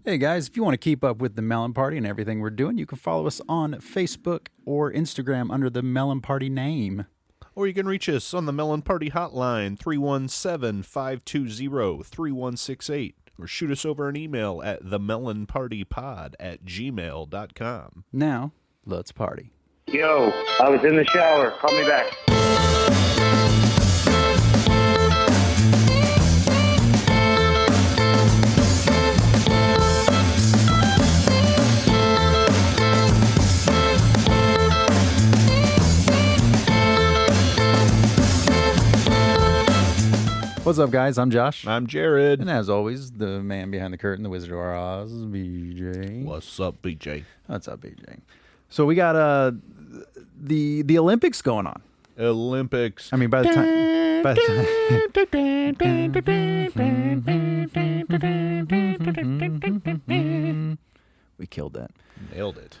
Hey guys, if you want to keep up with the Melon Party and everything we're doing, you can follow us on Facebook or Instagram under the Melon Party name. Or you can reach us on the Melon Party hotline, 317-520-3168. Or shoot us over an email at themelonpartypod@gmail.com. Now, let's party. Yo, I was in the shower. Call me back. What's up, guys? I'm Josh. I'm Jared. And as always, the man behind the curtain, the Wizard of Oz, BJ. What's up, BJ? What's up, BJ? So we got the Olympics going on. Olympics. I mean, by the time we killed that. Nailed it.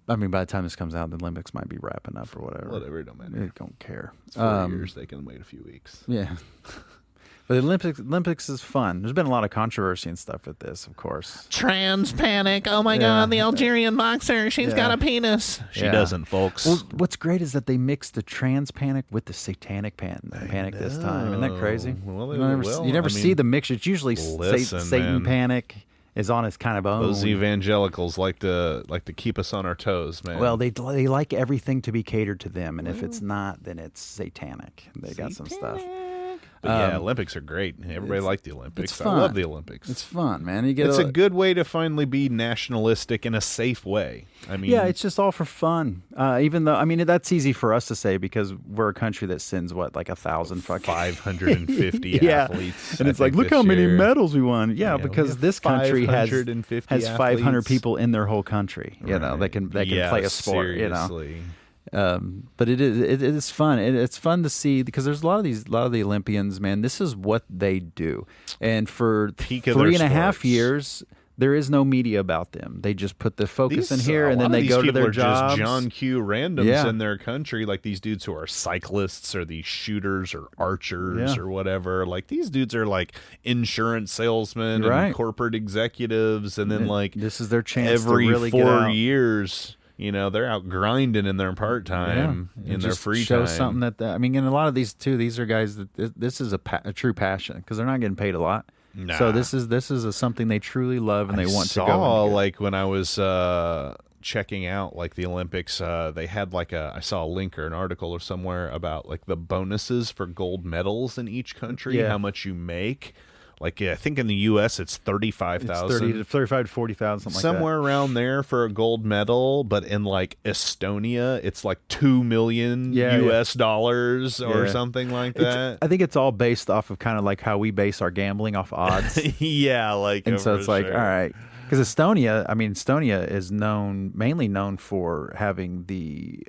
I mean, by the time this comes out, the Olympics might be wrapping up or whatever. Whatever, it don't matter. I don't care. It's 4 years. They can wait a few weeks. Yeah. But the Olympics is fun. There's been a lot of controversy and stuff with this, of course. Trans panic. Oh my God, the Algerian boxer. She's got a penis. She doesn't, folks. Well, what's great is that they mixed the trans panic with the satanic panic this time. Isn't that crazy? Well, you never see the mix. It's usually Satan panic is on its kind of own. Those evangelicals like to keep us on our toes, man. Well, they like everything to be catered to them, and if it's not, then it's satanic. They got some stuff. But yeah, Olympics are great. Everybody likes the Olympics. It's fun. I love the Olympics. It's fun, man. It's a good way to finally be nationalistic in a safe way. I mean, yeah, it's just all for fun. Even though, I mean, that's easy for us to say because we're a country that sends like 1,000 550 athletes. And it's like, look how many medals we won. Yeah, because this country has 500 athletes. people in their whole country. You know, they can play a sport. Seriously. You know. But it is fun. It's fun to see because there's a lot of the Olympians, man. This is what they do, and for Peak of 3.5 years, there is no media about them. They just put the focus in here, and then they go to their jobs. Just John Q. randoms in their country, like these dudes who are cyclists or these shooters or archers or whatever. Like these dudes are like insurance salesmen and corporate executives, and then like this is their chance every to really 4 years. You know, they're out grinding in their part time, in their free time. Show something that I mean, and a lot of these too. These are guys that this is a true passion because they're not getting paid a lot. Nah. So this is something they truly love and they want to go. Like when I was checking out like the Olympics, they had like I saw a link or an article or somewhere about like the bonuses for gold medals in each country, how much you make. Like I think in the U.S. it's 35,000, 35 to 40,000, somewhere around there for a gold medal. But in like Estonia, it's like $2 million US dollars or something like that. I think it's all based off of kind of like how we base our gambling off odds. And so it's like, all right. Because Estonia is mainly known for having the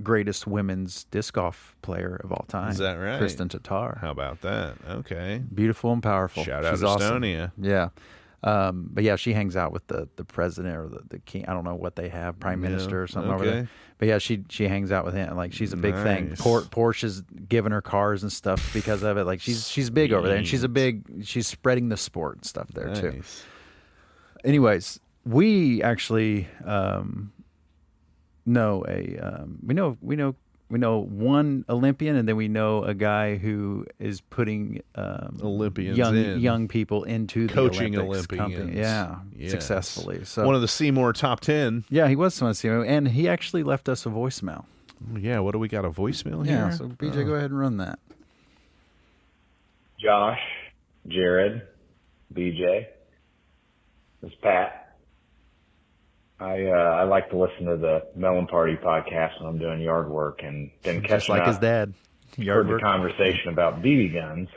greatest women's disc golf player of all time. Is that right? Kristen Tatar. How about that? Okay. Beautiful and powerful. Shout out She's to awesome. Estonia. Yeah. But yeah, she hangs out with the president or the king. I don't know what they have, prime minister or something over there. But yeah, she hangs out with him. Like she's a big thing. Porsche's giving her cars and stuff because of it. Like she's big over there, and she's spreading the sport and stuff there too. Anyways, we actually know we know one Olympian, and then we know a guy who is putting Olympians young people into coaching the Olympics Olympians, successfully. So one of the Seymour top 10. Yeah, he was someone Seymour, and he actually left us a voicemail. Yeah, what do we got? A voicemail here? Yeah, so BJ, go ahead and run that. Josh, Jared, BJ. This is Pat. I like to listen to the Melon Party podcast when I'm doing yard work, and then just like his dad. Heard the conversation about BB guns.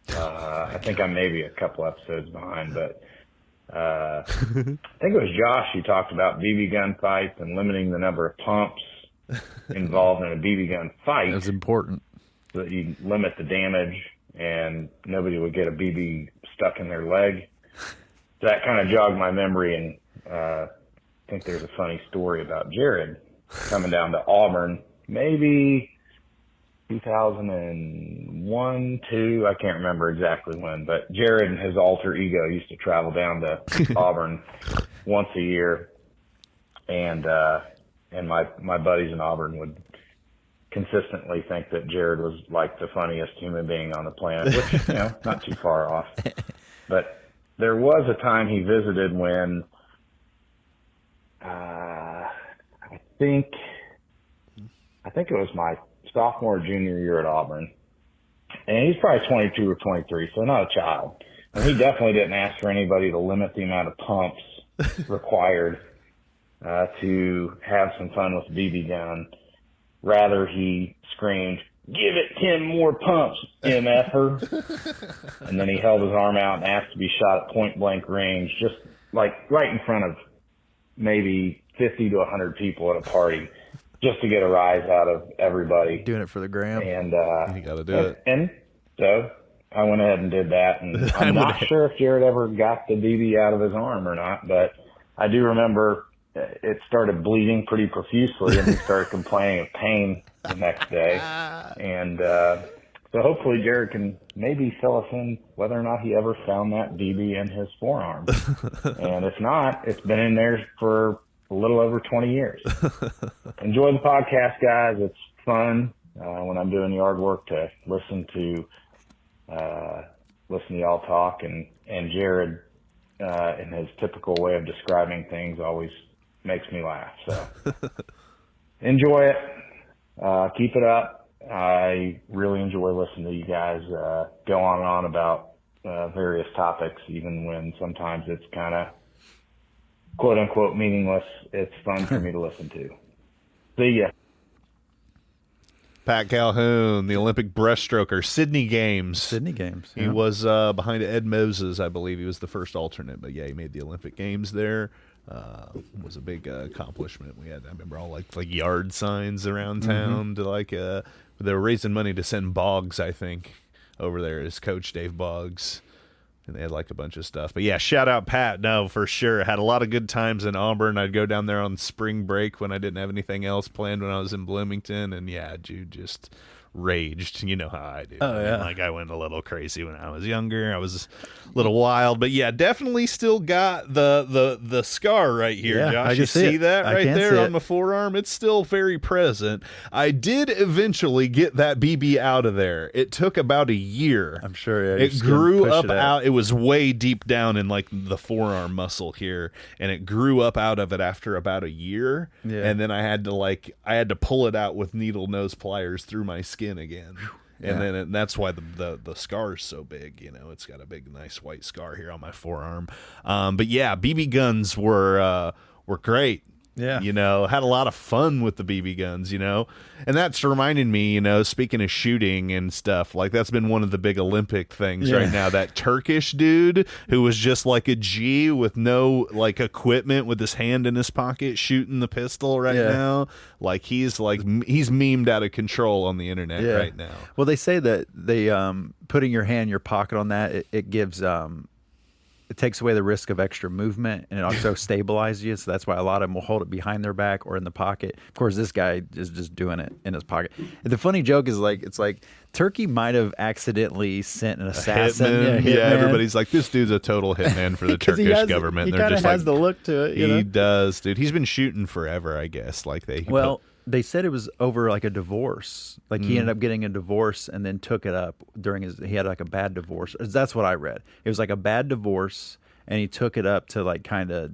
I think I'm maybe a couple episodes behind, but I think it was Josh who talked about BB gun fights and limiting the number of pumps involved in a BB gun fight. That's important. So that you limit the damage and nobody would get a BB stuck in their leg. So that kind of jogged my memory, and I think there's a funny story about Jared coming down to Auburn, maybe 2001 one, two, I can't remember exactly when, but Jared and his alter ego used to travel down to Auburn once a year. And my buddies in Auburn would consistently think that Jared was like the funniest human being on the planet, which, not too far off. But there was a time he visited when, I think it was my sophomore, junior year at Auburn. And he's probably 22 or 23, so not a child. And he definitely didn't ask for anybody to limit the amount of pumps required to have some fun with the BB gun. Rather, he screamed, "Give it 10 more pumps, MFer." And then he held his arm out and asked to be shot at point blank range, just like right in front of maybe 50 to 100 people at a party, just to get a rise out of everybody. Doing it for the gram. And you got to do it. And so I went ahead and did that. And I'm not sure if Jared ever got the BB out of his arm or not, but I do remember it started bleeding pretty profusely, and he started complaining of pain the next day. And so hopefully Jared can maybe fill us in whether or not he ever found that BB in his forearm. And if not, it's been in there for a little over 20 years. Enjoy the podcast, guys. It's fun when I'm doing yard work to listen to y'all talk, and Jared in his typical way of describing things always makes me laugh. So enjoy it. Keep it up. I really enjoy listening to you guys go on and on about various topics, even when sometimes it's kind of quote unquote meaningless. It's fun for me to listen to. See ya. Pat Calhoun, the Olympic breaststroker, Sydney Games. Yeah. He was behind Ed Moses, I believe. He was the first alternate, but yeah, he made the Olympic Games there. Was a big accomplishment. I remember all like yard signs around town to they were raising money to send Boggs, I think, over there as coach, Dave Boggs. And they had like a bunch of stuff. But yeah, shout out Pat. No, for sure. Had a lot of good times in Auburn. I'd go down there on spring break when I didn't have anything else planned when I was in Bloomington. And yeah, dude, just raged. You know how I do. Oh, yeah. I went a little crazy when I was younger. I was a little wild. But yeah, definitely still got the scar right here, yeah, Josh. I You see that right there on it. my forearm? It's still very present. I did eventually get that BB out of there. It took about a year. I'm sure. Yeah, It grew up out. It was way deep down in like the forearm muscle here, and it grew up out of it after about a year. Yeah. And then I had to pull it out with needle nose pliers through my skin again. Yeah. And then that's why the scar is so big. It's got a big, nice white scar here on my forearm. But yeah, BB guns were great. Yeah. Had a lot of fun with the BB guns, and that's reminding me, speaking of shooting and stuff, like that's been one of the big Olympic things right now. That Turkish dude who was just like a G with no like equipment, with his hand in his pocket shooting the pistol now. Like he's memed out of control on the internet right now. Well, they say that they putting your hand in your pocket on that, it gives it takes away the risk of extra movement, and it also stabilizes you. So that's why a lot of them will hold it behind their back or in the pocket. Of course, this guy is just doing it in his pocket. And the funny joke is it's like Turkey might have accidentally sent an assassin. Yeah, everybody's like, this dude's a total hitman for the Turkish government. He They're kind of just has the look to it. He does, dude. He's been shooting forever, I guess. They said it was over like a divorce. Like he ended up getting a divorce and then took it up he had like a bad divorce. That's what I read. It was like a bad divorce, and he took it up to like kind of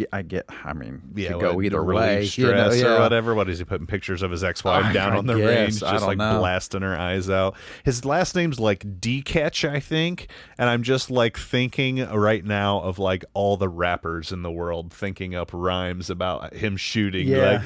go either way. Stress or whatever. What is he putting pictures of his ex-wife down on the range, just like blasting her eyes out? His last name's like D-Catch, I think. And I'm just like thinking right now of like all the rappers in the world thinking up rhymes about him shooting. Yeah.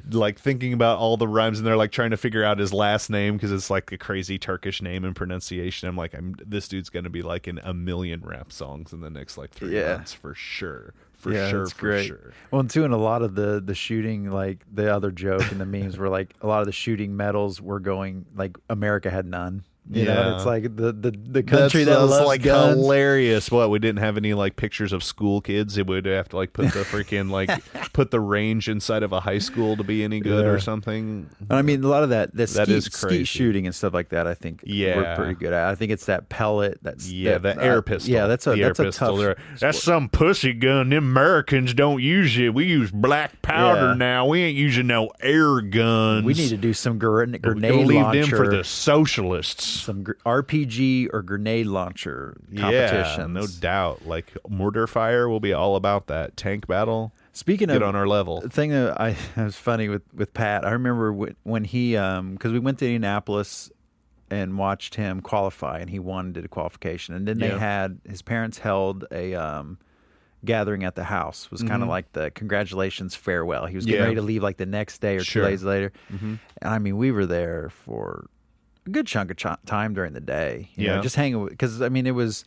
Like thinking about all the rhymes, and they're like trying to figure out his last name because it's like a crazy Turkish name and pronunciation. I'm like, this dude's going to be like in a million rap songs in the next like 3 months for sure. For sure. Well, and too, in a lot of the shooting, like the other joke and the memes were like a lot of the shooting medals were going like America had none. You know, it's like the country that loves like guns. Hilarious. What, we didn't have any like pictures of school kids? It would have to like put the freaking like put the range inside of a high school to be any good or something. I mean, a lot of that is crazy. skeet shooting and stuff like that. I think we're pretty good at. I think it's that pellet. The air pistol. Yeah, that's a pistol. tough. That's some pussy gun. Them Americans don't use it. We use black powder now. We ain't using no air guns. We need to do some grenade leave launcher. them for the socialists. Some RPG or grenade launcher competitions. Yeah, no doubt. Like mortar fire, we'll be all about that. Tank battle. Speaking Get of on our level. the thing that I was funny with Pat. I remember when he because we went to Indianapolis and watched him qualify, and he won, did a qualification, and then they had his parents held a gathering at the house. It was kind of like the congratulations farewell. He was getting ready to leave like the next day or 2 days later, and I mean we were there for a good chunk of time during the day. You know, just hanging because I mean it was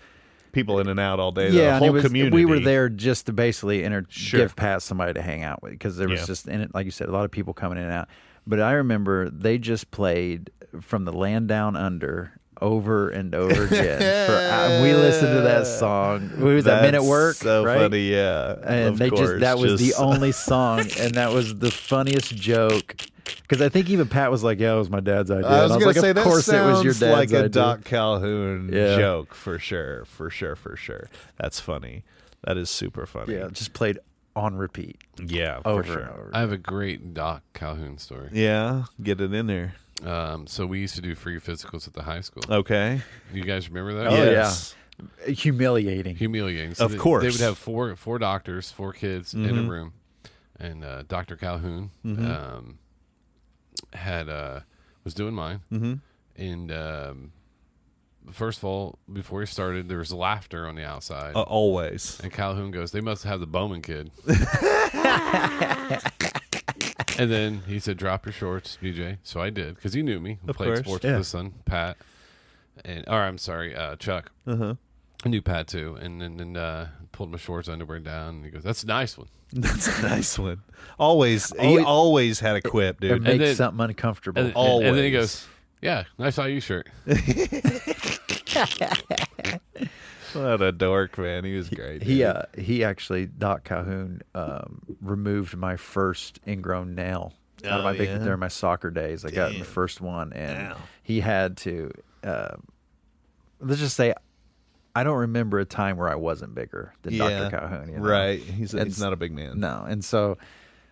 people in and out all day. Yeah, the whole community. We were there just to basically give Pat somebody to hang out with because there was just in it, like you said, a lot of people coming in and out. But I remember they just played From the Land Down Under over and over again. We listened to that song. What was that, Men at Work? So right? funny, yeah. And that was the only song, and that was the funniest joke. Because I think even Pat was like, "Yeah, it was my dad's idea." I was going to say, of course that it was your sounds dad's like a idea. Doc Calhoun joke for sure. That's funny. That is super funny. Yeah, just played on repeat. Yeah, over for sure. and over. I have a great Doc Calhoun story. Yeah, get it in there. So we used to do free physicals at the high school. Okay. Do you guys remember that? Oh Yes. yeah, humiliating. So of course. They would have four doctors, 4 kids in a room, and Dr. Calhoun was doing mine, and first of all, before he started, there was laughter on the outside. Always. And Calhoun goes, "They must have the Bowman kid." And then he said, "Drop your shorts, BJ." So I did, because he knew me. I played sports with his son, Pat. Chuck. I knew Pat too. And then pulled my shorts, underwear down, and he goes, "That's a nice one." That's a nice one. Always. He always had a quip, dude. It makes something uncomfortable. Always. And then he goes, "Yeah, nice IU shirt." What a dork, man. He was great. He actually, Doc Calhoun, removed my first ingrown nail out of my during my soccer days. I got the first one, and he had to. Let's just say, I don't remember a time where I wasn't bigger than Dr. Calhoun. You know? Right. He's not a big man. No, and so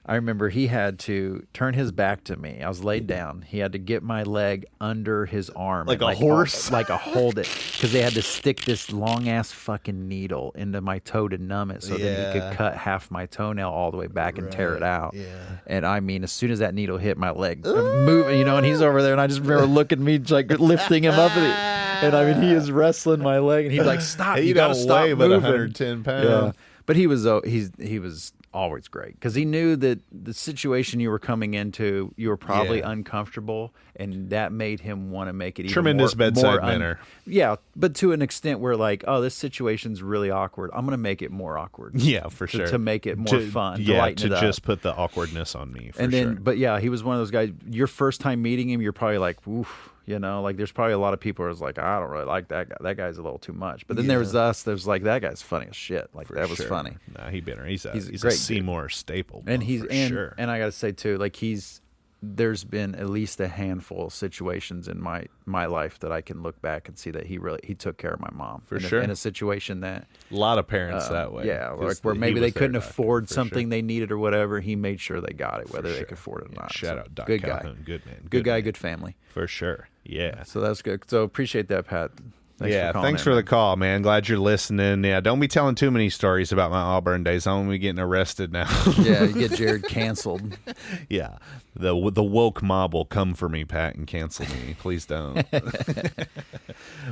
I remember he had to turn his back to me. I was laid down. He had to get my leg under his arm. Like a horse? Like a hold it. Because they had to stick this long-ass fucking needle into my toe to numb it so that he could cut half my toenail all the way back and tear it out. Yeah. And I mean, as soon as that needle hit my leg, moving, you know, and he's over there, and I just remember looking at me, like lifting him up. And I mean, he is wrestling my leg, and he's like, "Stop! Hey, you gotta stop weigh about moving." 110 pounds. Yeah. But he was always great because he knew that the situation you were coming into, you were probably uncomfortable, and that made him want to make it even tremendous bedside manner. Yeah, but to an extent where like, oh, this situation's really awkward. I'm going to make it more awkward. Yeah, for sure. To make it more fun. To lighten it up. Just put the awkwardness on me. For and then, sure. But yeah, he was one of those guys. Your first time meeting him, you're probably like, oof. You know, like there's probably a lot of people who was like, I don't really like that guy. That guy's a little too much. But then there was us. There's like, that guy's funny as shit. Like that was funny. Nah, he's a great Seymour staple. And sure. And I got to say too, like there's been at least a handful of situations in my life that I can look back and see that he took care of my mom in a situation that a lot of parents that way. Yeah, like where maybe they couldn't afford something they needed or whatever. He made sure they got it, whether they could afford it or not. Shout out Doc good Calhoun. guy, good man, good guy, man. good family For sure. Yeah. So that's good. So appreciate that, Pat. Thanks for the call, man. Glad you're listening. Yeah, don't be telling too many stories about my Auburn days. I'm gonna be getting arrested now. Yeah, you get Jared canceled. Yeah, the woke mob will come for me, Pat, and cancel me. Please don't.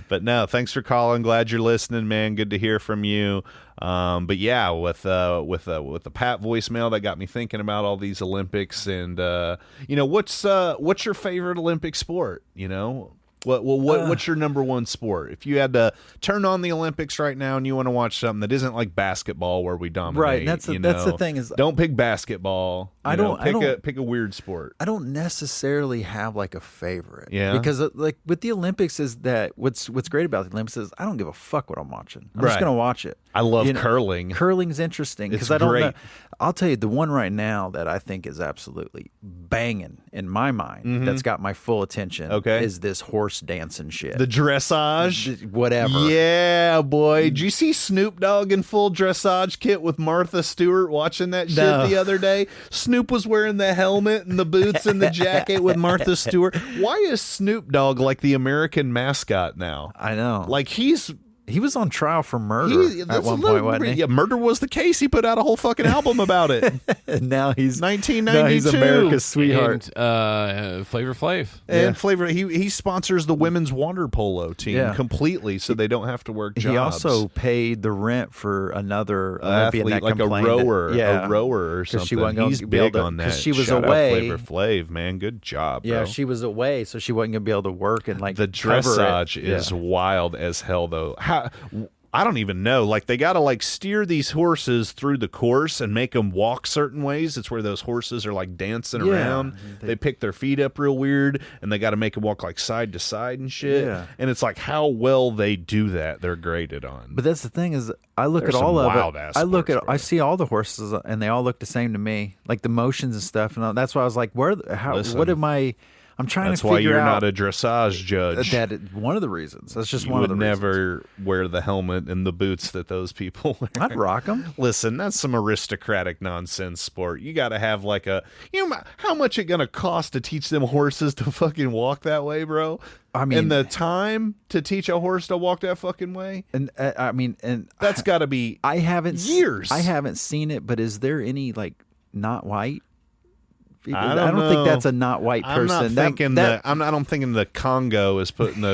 But no, thanks for calling. Glad you're listening, man. Good to hear from you. But yeah, with the Pat voicemail, that got me thinking about all these Olympics, and what's your favorite Olympic sport? You know. What's your number one sport? If you had to turn on the Olympics right now and you want to watch something that isn't like basketball where we dominate, right? That's the thing is, don't pick basketball. Pick a weird sport. I don't necessarily have like a favorite, because like with the Olympics is that what's great about the Olympics is I don't give a fuck what I'm watching. I'm just gonna watch it. I love curling. Curling's interesting because I don't know. I'll tell you the one right now that I think is absolutely banging in my mind that's got my full attention. Is this horse dancing shit, the dressage, whatever. Yeah, boy. Did you see Snoop Dogg in full dressage kit with Martha Stewart watching that shit the other day? Snoop was wearing the helmet and the boots and the jacket with Martha Stewart. Why is Snoop Dogg like the American mascot now? I know. Like he was on trial for murder at one point, wasn't he? Yeah, murder was the case. He put out a whole fucking album about it. And now he's 1992. Now he's America's sweetheart. And Flavor Flav. And Flavor, he sponsors the women's water polo team completely, so they don't have to work jobs. He also paid the rent for another Olympian athlete, that like a rower or something. She wasn't He's big on that. Because she was Shout away. out Flavor Flav, man, good job. Yeah, bro. she was away, so she wasn't gonna be able to work and like the dressage is wild as hell, though. I don't even know. Like, they got to like steer these horses through the course and make them walk certain ways. It's where those horses are like dancing around. They pick their feet up real weird, and they got to make them walk like side to side and shit. Yeah. And it's like how well they do that. They're graded on. But that's the thing is, I look There's at all some of wild it. ass I look sports, at, bro. I see all the horses, and they all look the same to me, like the motions and stuff. And that's why I was like, Listen. what am I? I'm trying That's to figure why you're out not a dressage judge. one of the reasons. That's just You one of would the reasons. never wear the helmet and the boots that those people wear. I'd rock them. Listen, that's some aristocratic nonsense sport. You got to have like how much it going to cost to teach them horses to fucking walk that way, bro? I mean, and the time to teach a horse to walk that fucking way, and that's got to be years. I haven't seen it, but is there any like not white? I don't know. think that's a not white person. I'm not thinking the Congo is putting some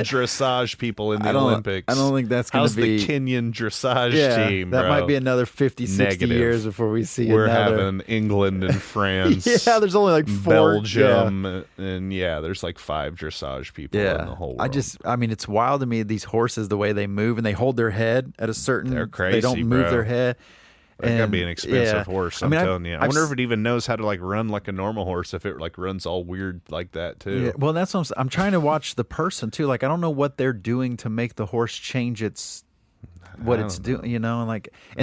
dressage people in the Olympics. I don't think that's going to be the Kenyan dressage team. That bro? might be another 50, 60 Negative. years before we see We're another. having England and France. There's only like 4. Belgium, and there's like 5 dressage people in the whole world. It's wild to me, these horses, the way they move, and they hold their head at a certain. They're crazy. They don't move bro. their head. That gotta be an expensive horse. I'm telling you. I I've wonder if it even knows how to like run like a normal horse. If it like runs all weird like that too. Yeah, well, that's what I'm trying to watch the person too. Like I don't know what they're doing to make the horse change its doing. You know, and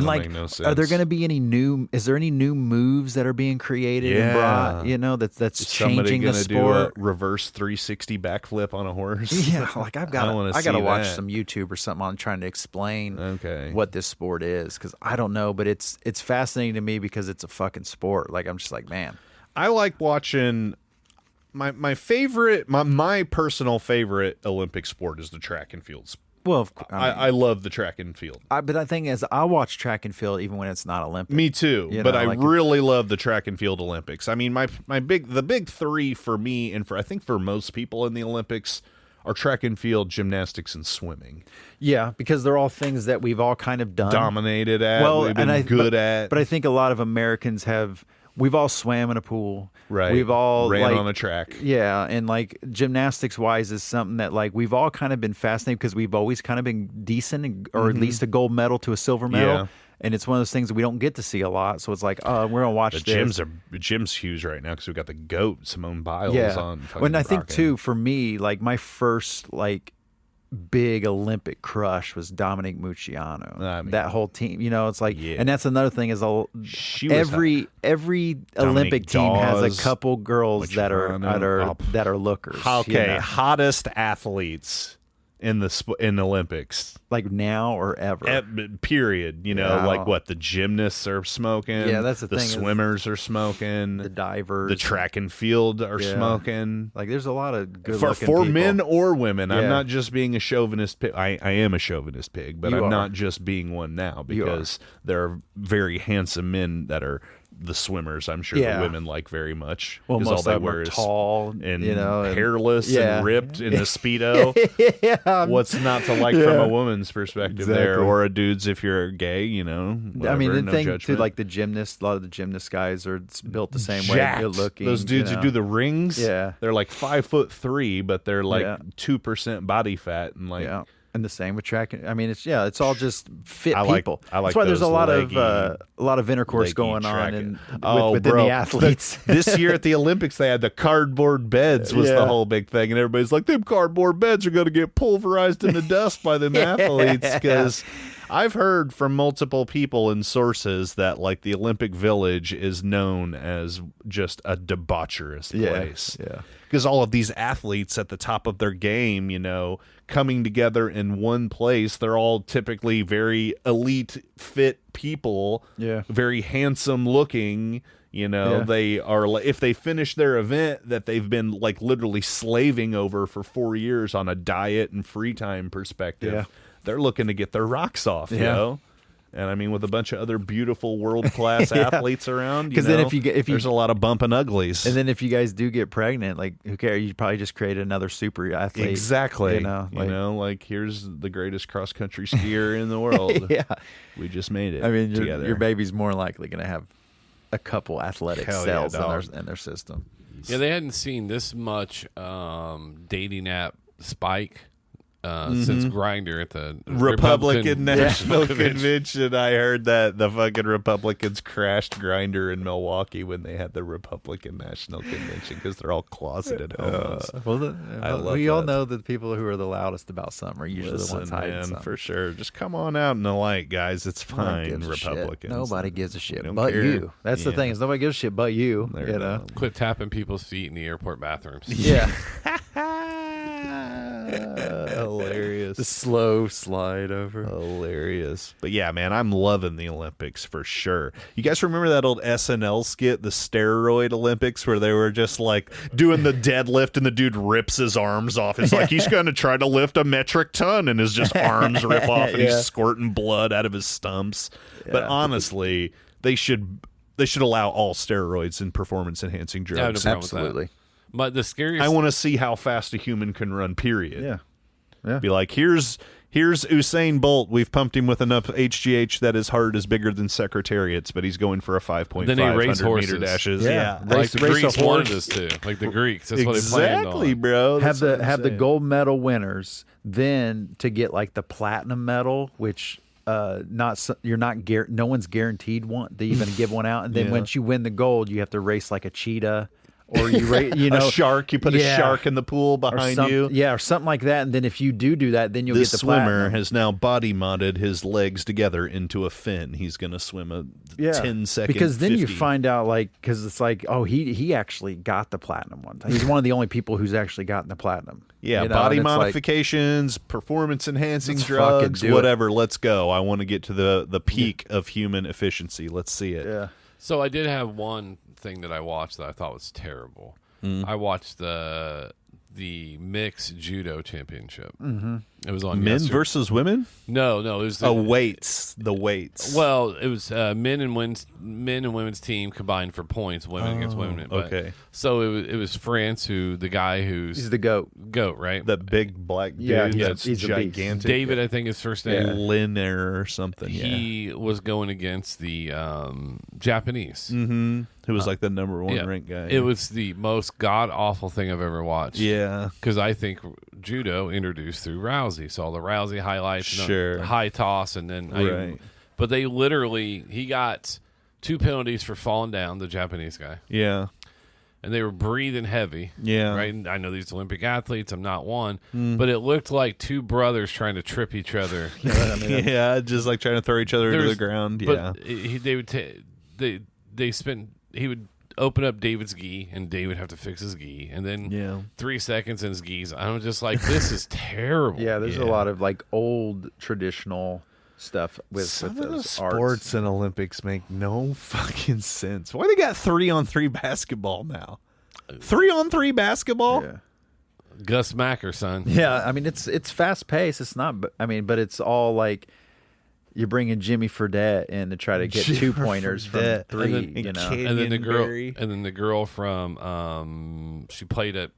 like, no sense. are there going to be any new? Is there any new moves that are being created and brought? You know, that's changing the sport. Do a reverse 360 backflip on a horse. Yeah, like I got to watch that. some YouTube or something on trying to explain Okay. what this sport is, because I don't know, but it's fascinating to me because it's a fucking sport. Like I'm just like, man, I like watching. My personal favorite Olympic sport is the track and field sport. Well, I love the track and field. But the thing is, I watch track and field even when it's not Olympic. Me too. You but know, I like really love the track and field Olympics. I mean, the big 3 for me, and I think for most people in the Olympics, are track and field, gymnastics, and swimming. Yeah, because they're all things that we've all kind of done, dominated at. We've been good at. But I think a lot of Americans have. We've all swam in a pool. Right. We've all ran on a track. Yeah, and like gymnastics wise is something that like we've all kind of been fascinated because we've always kind of been decent, or at least a gold medal to a silver medal. Yeah. And it's one of those things that we don't get to see a lot. So it's like, we're gonna watch this. The gym's huge right now because we've got the GOAT Simone Biles on. And I think too, for me, like my first like big Olympic crush was Dominique Moceanu. I mean, that whole team, you know, it's like, and that's another thing is every Olympic team has a couple girls that are lookers. Okay, you know? hottest athletes in the Olympics, like now or ever. Period. You know, like what the gymnasts are smoking. Yeah, that's the thing. The swimmers are smoking. The divers, the track and field are smoking. Like, there's a lot of good for men or women. I'm not just being a chauvinist pig. I am a chauvinist pig, but I'm not just being one now, because there are very handsome men that are the swimmers. I'm sure the women like very much. Well, most all they of them wear are is tall and and hairless and ripped in a Speedo. What's not to like from a woman's perspective there, or a dude's if you're gay, whatever, I mean, the no thing judgment. too, like the gymnasts, a lot of the gymnast guys are built the same Jacked. way. Good looking. Those dudes who do the rings, Yeah. they're like 5'3", but they're like 2% body fat and like. Yeah. And the same with track. I mean, it's all just fit people. I like That's why there's a those lot of intercourse going on within bro. the athletes. This year at the Olympics, they had the cardboard beds was the whole big thing, and everybody's like, "Them cardboard beds are going to get pulverized in the dust by them athletes." Because I've heard from multiple people and sources that like the Olympic Village is known as just a debaucherous place. Yeah. Because all of these athletes at the top of their game, coming together in one place, they're all typically very elite, fit people, very handsome looking. They are, if they finish their event that they've been like literally slaving over for 4 years on a diet and free time perspective, they're looking to get their rocks off, And I mean, with a bunch of other beautiful world-class athletes around, because then if you there's a lot of bumping uglies. And then if you guys do get pregnant, like who cares? You probably just create another super athlete. Exactly. Like here's the greatest cross-country skier in the world. We just made it. I mean, together. your baby's more likely going to have a couple athletic cells in their system. Yeah, they hadn't seen this much dating app spike since Grindr at the Republican National Convention. I heard that the fucking Republicans crashed Grindr in Milwaukee when they had the Republican National Convention because they're all closeted homos. We all know that the people who are the loudest about something are usually the ones hiding something. For sure. Just come on out in the light, guys. It's fine, Republicans. Nobody gives a shit don't but care. you. That's the thing, is nobody gives a shit but you. Quit tapping people's feet in the airport bathrooms. Yeah. Hilarious. The slow slide over. Hilarious. But yeah, man, I'm loving the Olympics for sure. You guys remember that old SNL skit, the steroid Olympics, where they were just like doing the deadlift and the dude rips his arms off. It's like he's going to try to lift a metric ton and his just arms rip off and he's squirting blood out of his stumps. But honestly, they should allow all steroids and performance enhancing drugs. Absolutely. But the scariest, I want to see how fast a human can run, period. Yeah. Be like, here's Usain Bolt. We've pumped him with enough HGH that his heart is bigger than Secretariat's, but he's going for a 5.5 then he raced 100-meter dashes. Yeah. like the Greeks wanted us to, like the Greeks. That's what they planned on. Exactly, bro. Have the gold medal winners then to get like the platinum medal, which no one's guaranteed one. They even give one out, and then once you win the gold, you have to race like a cheetah. Or a shark. You put a shark in the pool behind you. Yeah, or something like that. And then if you do that, then you'll this get the swimmer platinum. has now body modded his legs together into a fin. He's going to swim a 10-second because then 50. you find out because it's like, oh, he actually got the platinum one time. He's one of the only people who's actually gotten the platinum. Yeah, body modifications, performance enhancing drugs, whatever. Let's go. I want to get to the peak of human efficiency. Let's see it. Yeah. So I did have one thing that I watched that I thought was terrible. I watched the mixed judo championship. It was on men versus women. No, it was the weights. Well, it was men and women's team combined for points, women against women. But, okay. So it was France, the guy he's the goat, right? That big black dude. That's he's gigantic. David, I think his first name. Linner or something. He was going against the Japanese. Mm-hmm. Who was like the number one ranked guy. It was the most god-awful thing I've ever watched. Yeah. Because I think judo introduced through Rousey. So all the Rousey highlights, sure. The high toss, and then but they literally, he got 2 penalties for falling down, the Japanese guy. Yeah. And they were breathing heavy. Yeah. Right? And I know these Olympic athletes, I'm not one. But it looked like 2 brothers trying to trip each other. Just like trying to throw each other into the ground. But he would open up David's gi, and David would have to fix his gi, and then 3 seconds in his gis. I'm just like, this is terrible. Yeah, there's a lot of like old traditional stuff with some with of those the sports and Olympics make no fucking sense. Why they got 3-on-3 basketball now? 3-on-3 basketball? Yeah. Gus Macker, son. Yeah, I mean it's fast paced. It's not. I mean, but it's all like. you bring in Jimmy Fredette in to try to get 2-pointers from 3. And then the girl from she played at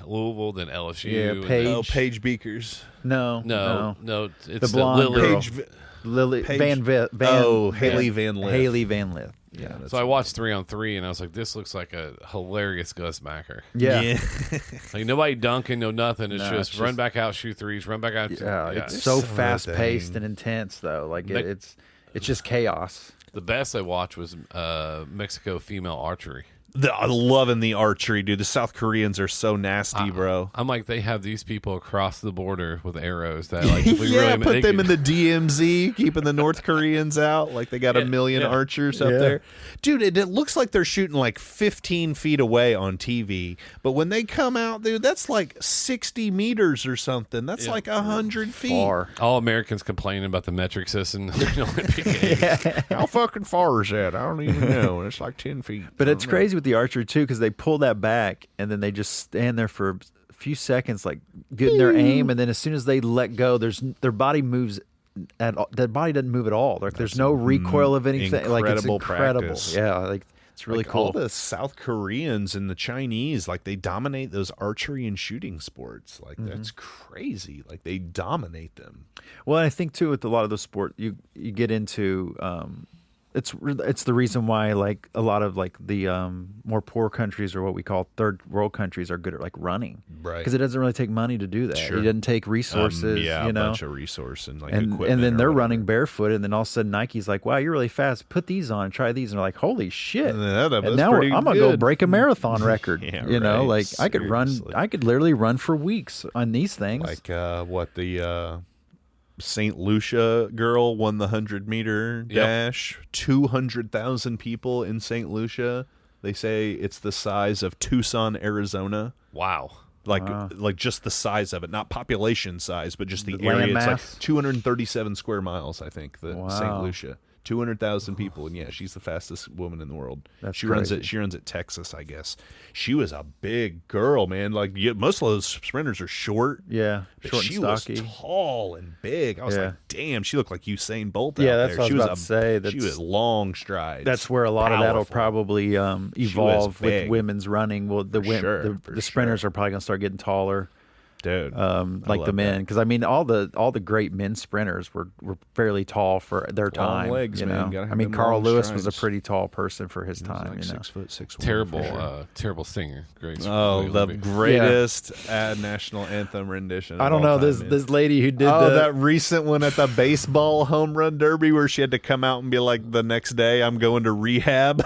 Louisville, then LSU. Yeah, Paige Beakers. No. It's the blonde girl. Lily Van Haley Van Lith. Haley Van Lith. Yeah. So I watched 3-on-3, and I was like, "This looks like a hilarious Gus Macker." Yeah. Like nobody dunking, no nothing. It's just run back out, shoot threes, run back out. It's so fast paced and intense, though. Like it's just chaos. The best I watched was Mexico female archery. I'm loving the archery, dude. The South Koreans are so nasty, bro. I'm like, they have these people across the border with arrows that, like, we put them in the DMZ, keeping the North Koreans out. Like they got a million archers up there, dude. It looks like they're shooting like 15 feet away on TV, but when they come out, dude, that's like 60 meters or something. That's like 100 feet. Far. All Americans complaining about the metric system. How fucking far is that? I don't even know. It's like 10 feet. But it's crazy with the archer too, because they pull that back and then they just stand there for a few seconds, like getting their aim, and then as soon as they let go, their body moves at all. Their body doesn't move at all. Like there's no recoil of anything. Like it's incredible. Practice. Yeah, like it's really cool. All the South Koreans and the Chinese, like they dominate those archery and shooting sports. Like that's crazy. Like they dominate them. Well, I think too with a lot of those sports, you get into. It's the reason why like a lot of like the more poor countries or what we call third world countries are good at like running, right? Because it doesn't really take money to do that. Sure. It doesn't take resources, a bunch of resource and like equipment, and then they're running barefoot, and then all of a sudden Nike's like, "Wow, you're really fast. Put these on, try these," and they're like, "Holy shit!" And now I'm gonna go break a marathon record. You know, like seriously. I could literally run for weeks on these things. Like the St. Lucia girl won the 100-meter dash. 200,000 people in St. Lucia. They say it's the size of Tucson, Arizona. Wow. Like just the size of it, not population size, but just the land area. mass? It's like 237 square miles, I think. St. Lucia. 200,000 people, and she's the fastest woman in the world. She runs at Texas, I guess. She was a big girl, man. Like most of those sprinters are short. Yeah, short she and stocky. was tall and big. I was like, damn, she looked like Usain Bolt. Out that's there. what I was about to say. She was long strides. That's where a lot of that'll probably evolve with women's running. Well, the sprinters are probably gonna start getting taller. Dude, like the men, because I mean, all the great men sprinters were fairly tall for their time. Long legs, man. I mean, Carl Lewis was a pretty tall person for his time. Like 6'6". Terrible singer. Great. The greatest national anthem rendition. I don't know this lady who did that recent one at the baseball home run derby where she had to come out and be like, the next day I'm going to rehab.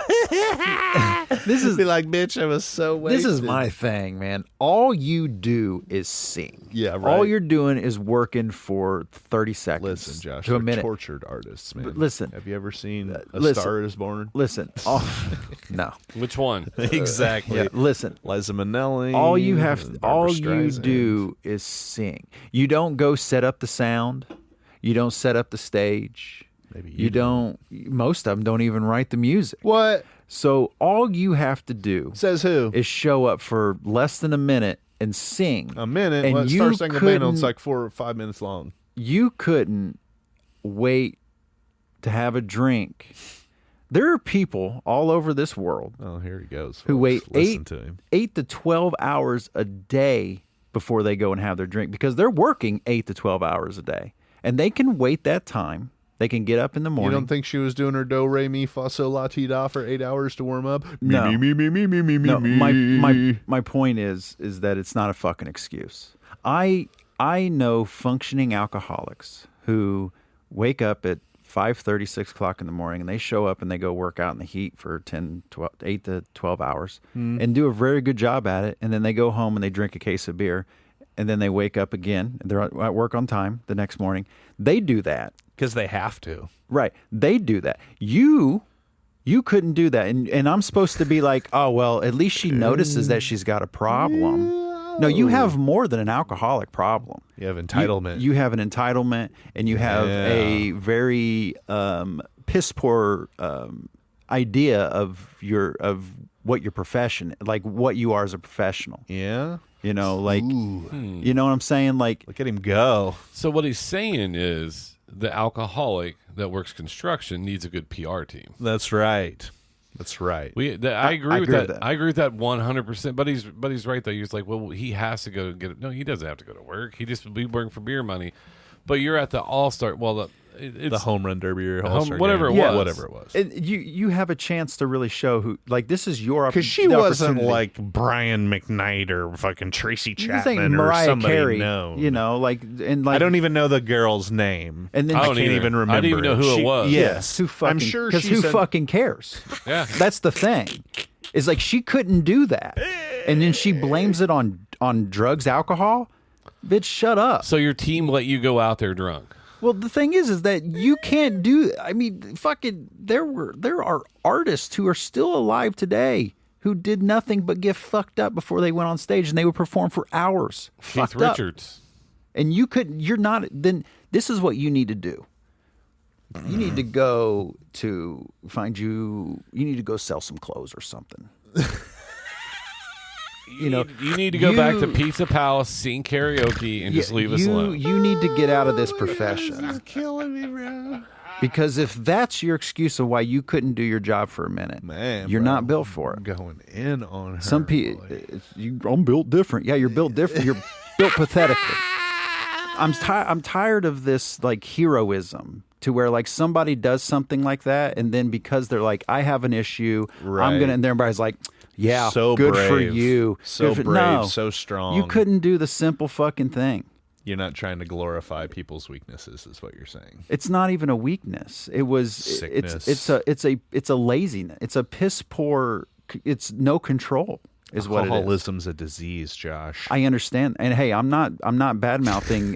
This is be like, bitch, I was so wasted. This is my thing, man. All you do is sing. Yeah, right. All you're doing is working for 30 seconds. Listen, Josh, to a minute. Tortured artists, man. But listen, have you ever seen Star Is Born? Listen, no. Which one? Exactly. Yeah, listen, Liza Minnelli. All you do is sing. You don't go set up the sound. You don't set up the stage. Maybe you don't. Most of them don't even write the music. What? So all you have to do, says who, is show up for less than a minute and sing. A minute? And you start singing a minute, it's like 4 or 5 minutes long. You couldn't wait to have a drink. There are people all over this world. Oh, here he goes. Who wait Listen 8 to 12 hours a day before they go and have their drink, because they're working 8 to 12 hours a day, and they can wait that time. They can get up in the morning. You don't think she was doing her do, re, mi, fa, sol, la, ti, da for 8 hours to warm up? No. Me. My point is that it's not a fucking excuse. I know functioning alcoholics who wake up at 5:30, 6 o'clock in the morning, and they show up and they go work out in the heat for 8 to 12 hours and do a very good job at it. And then they go home and they drink a case of beer, and then they wake up again. They're at work on time the next morning. They do that. Because they have to. Right. They do that. You couldn't do that. And I'm supposed to be like, oh, well, at least she notices that she's got a problem. No, you have more than an alcoholic problem. You have entitlement. You have an entitlement, and you have a very piss poor idea of what your profession, like what you are as a professional. Yeah. You know, like, you know what I'm saying? Like, look at him go. So what he's saying is, the alcoholic that works construction needs a good PR team. That's right. That's right. I agree with that. I agree with that 100%. But he's right though. He's like, well, he has to go get it. No, he doesn't have to go to work. He just be working for beer money. But you're at the All-Star. Well, it's the home run derby or All-Star whatever game. it was. Whatever it was. You have a chance to really show who. Like this is your because she wasn't like Brian McKnight or fucking Tracy Chapman Mariah or somebody Carey, known. You know, like I don't even know the girl's name. And then I can't even remember. I didn't even know who it was. Yes, who fucking, I'm sure because who fucking cares? Yeah, that's the thing. Is like she couldn't do that, and then she blames it on drugs, alcohol. Bitch, shut up. So your team let you go out there drunk. Well, the thing is that you can't do. I mean, fucking, there are artists who are still alive today who did nothing but get fucked up before they went on stage, and they would perform for hours. Keith Richards. And you couldn't. You're not. Then this is what you need to do. You need to go to find you. You need to go sell some clothes or something. You need to go back to Pizza Palace, sing karaoke, and just leave us alone. You need to get out of this profession. This is killing me, bro. Because if that's your excuse of why you couldn't do your job for a minute, you're not built for it. I'm going in on her. Some people, I'm built different. Yeah, you're built different. You're built pathetically. I'm tired of this like heroism to where like somebody does something like that, and then because they're like, I have an issue, I'm gonna, and everybody's like, yeah, so good brave. For you. So brave, no, so strong. You couldn't do the simple fucking thing. You're not trying to glorify people's weaknesses, is what you're saying. It's not even a weakness. It was sickness. It's a laziness. It's a piss poor. It's no control. Is what it is. Alcoholism's a disease, Josh. I understand, and hey, I'm not bad mouthing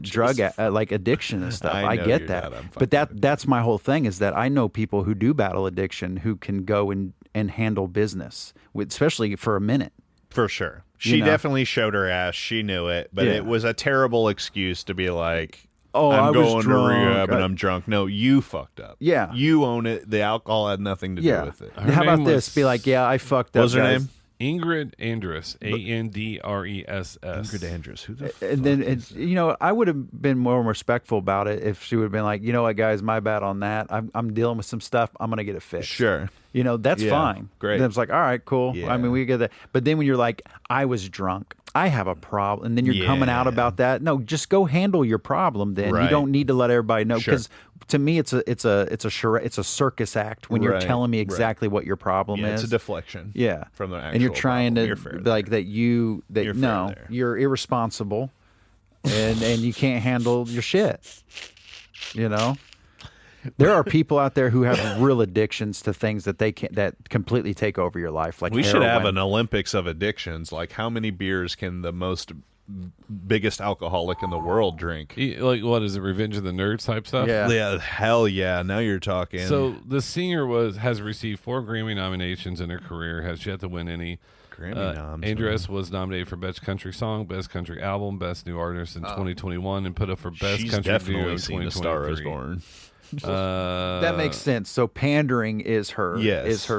drug like addiction and stuff. I get that, but that's my whole thing is that I know people who do battle addiction who can go and handle business, especially for a minute. For sure, she definitely showed her ass. She knew it, but it was a terrible excuse to be like, "Oh, I'm going to rehab and I'm drunk." No, you fucked up. Yeah, you own it. The alcohol had nothing to do with it. How about this? Be like, "Yeah, I fucked up." What's her name? Ingrid Andress, Andress. Ingrid Andress. Who the fuck and then I would have been more respectful about it if she would have been like, you know what, guys, my bad on that. I'm dealing with some stuff. I'm gonna get it fixed. Sure. That's fine. Great. Then it's like, all right, cool. Yeah. I mean, we get that. But then when you're like, I was drunk, I have a problem, and then you're coming out about that. No, just go handle your problem. Then you don't need to let everybody know because to me, it's a circus act when you're telling me exactly what your problem is. It's a deflection. Yeah, from the actual and you're trying problem. to like that you're irresponsible, and you can't handle your shit. There are people out there who have real addictions to things that that completely take over your life. Like we heroin. should have an Olympics of addictions. Like, how many beers can the biggest alcoholic in the world drink? Like, what is it? Revenge of the Nerds type stuff? Yeah, hell yeah. Now you're talking. So the singer has received 4 Grammy nominations in her career. Has yet to win any. Grammy noms. Andress was nominated for Best Country Song, Best Country Album, Best New Artist in 2021, and put up for Best Country Duo in 2023. A Star Is Born. That makes sense. So pandering is her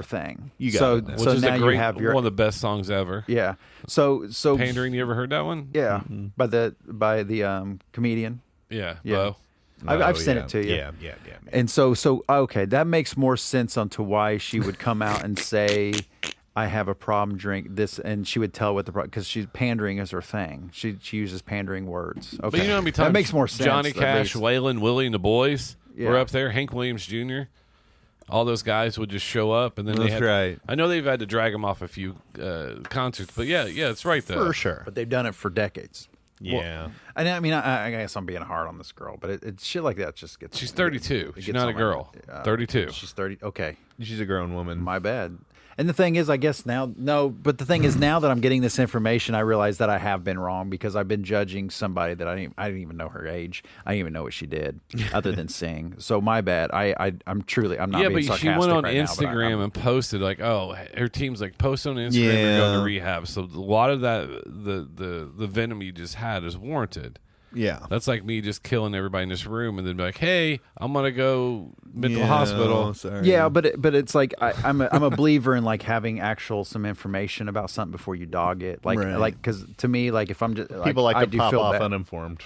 thing. You got it. Which is now you have one of the best songs ever. Yeah. So pandering. You ever heard that one? Yeah. By the comedian. Yeah. Yeah. I've sent it to you. Yeah. And so okay, that makes more sense onto why she would come out and say, I have a problem, drink this, and she would tell what the problem, because she's pandering is her thing. She uses pandering words. Okay. But you know how many times that makes more sense. Johnny Cash, Waylon, Willie, and the Boys were up there. Hank Williams Jr. All those guys would just show up, and then I know they've had to drag them off a few concerts, but yeah, it's right there for sure. But they've done it for decades. Yeah, well, I mean, I guess I'm being hard on this girl, but it's shit like that just gets. She's 32. She's not a girl. 32. She's 30. Okay, she's a grown woman. My bad. And the thing is, I guess now, but the thing is now that I'm getting this information, I realize that I have been wrong because I've been judging somebody that I didn't even know her age. I didn't even know what she did other than sing. So my bad. I'm not being sarcastic. But she went on right Instagram and posted like, oh, her team's like, post on Instagram you're going to rehab. So a lot of that, the venom you just had is warranted. Yeah. That's like me just killing everybody in this room and then be like, hey, I'm going to go mental hospital. Sorry. Yeah, but it's like I'm a believer in like having some information about something before you dog it. Like because to me, like if I'm just people like I to do pop feel off bad. uninformed.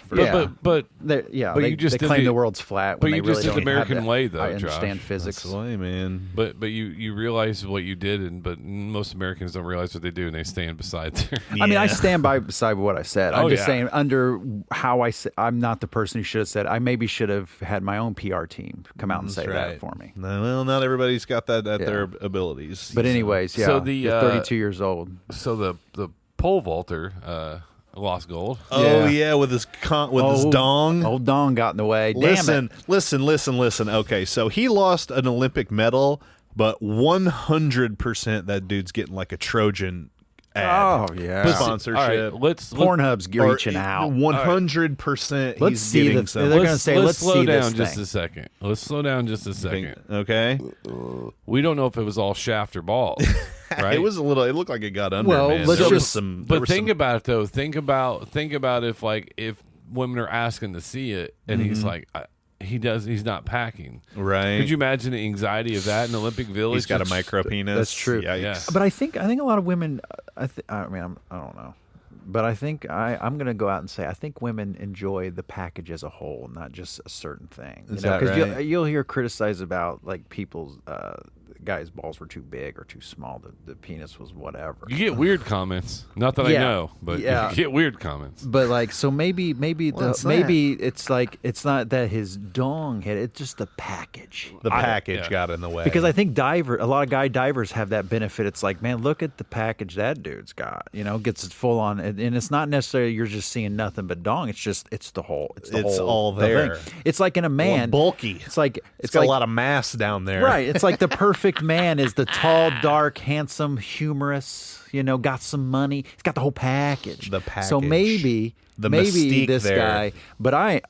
But they you just they claim the world's flat. But when you they just really did the don't have American that. way, though. I understand Josh. physics. That's the way, man. But you realize what you did, but most Americans don't realize what they do, and they stand beside there. I mean, I stand beside what I said. I'm just saying under how I said, I'm not the person who should have said. I maybe should have had my own PR team come out and say that for me. Well, not everybody's got that at their abilities. But anyways, yeah. So you're 32 years old. So the pole vaulter lost gold. Oh yeah, with his dong. Old dong got in the way. Listen. Okay, so he lost an Olympic medal, but 100% that dude's getting like a Trojan ad. Oh yeah, sponsorship. All right, Pornhub's reaching out. 100%. Let's he's see getting the. some. They're going to say, let's slow see down this just thing. a second. Let's slow down just a second. Okay. We don't know if it was all shaft or ball, right? It was a little. It looked like it got under. Well, man. let's There was just- some. But think about it though. Think about if women are asking to see it, and he's like, he's not packing. Right. Could you imagine the anxiety of that in Olympic Village? He's got a micro penis. That's true. Yikes. Yeah. But I think a lot of women. I don't know. But I think I'm going to go out and say I think women enjoy the package as a whole, not just a certain thing. Is that right? You'll hear criticized about like people's guys' balls were too big or too small. The penis was whatever. You get weird comments. Not that I know, but you get weird comments. But like, so maybe it's like it's not that his dong hit; it's just the package. The package got in the way. Because I think a lot of guy divers have that benefit. It's like, man, look at the package that dude's got. Gets it full on, and it's not necessarily you're just seeing nothing but dong. It's the whole. It's all there. Thing. It's like in a man, bulky. It's like it's got like, a lot of mass down there. right? It's like the perfect man is the tall, dark, handsome, humorous. Got some money. He's got the whole package. The package. So maybe this there. guy. But I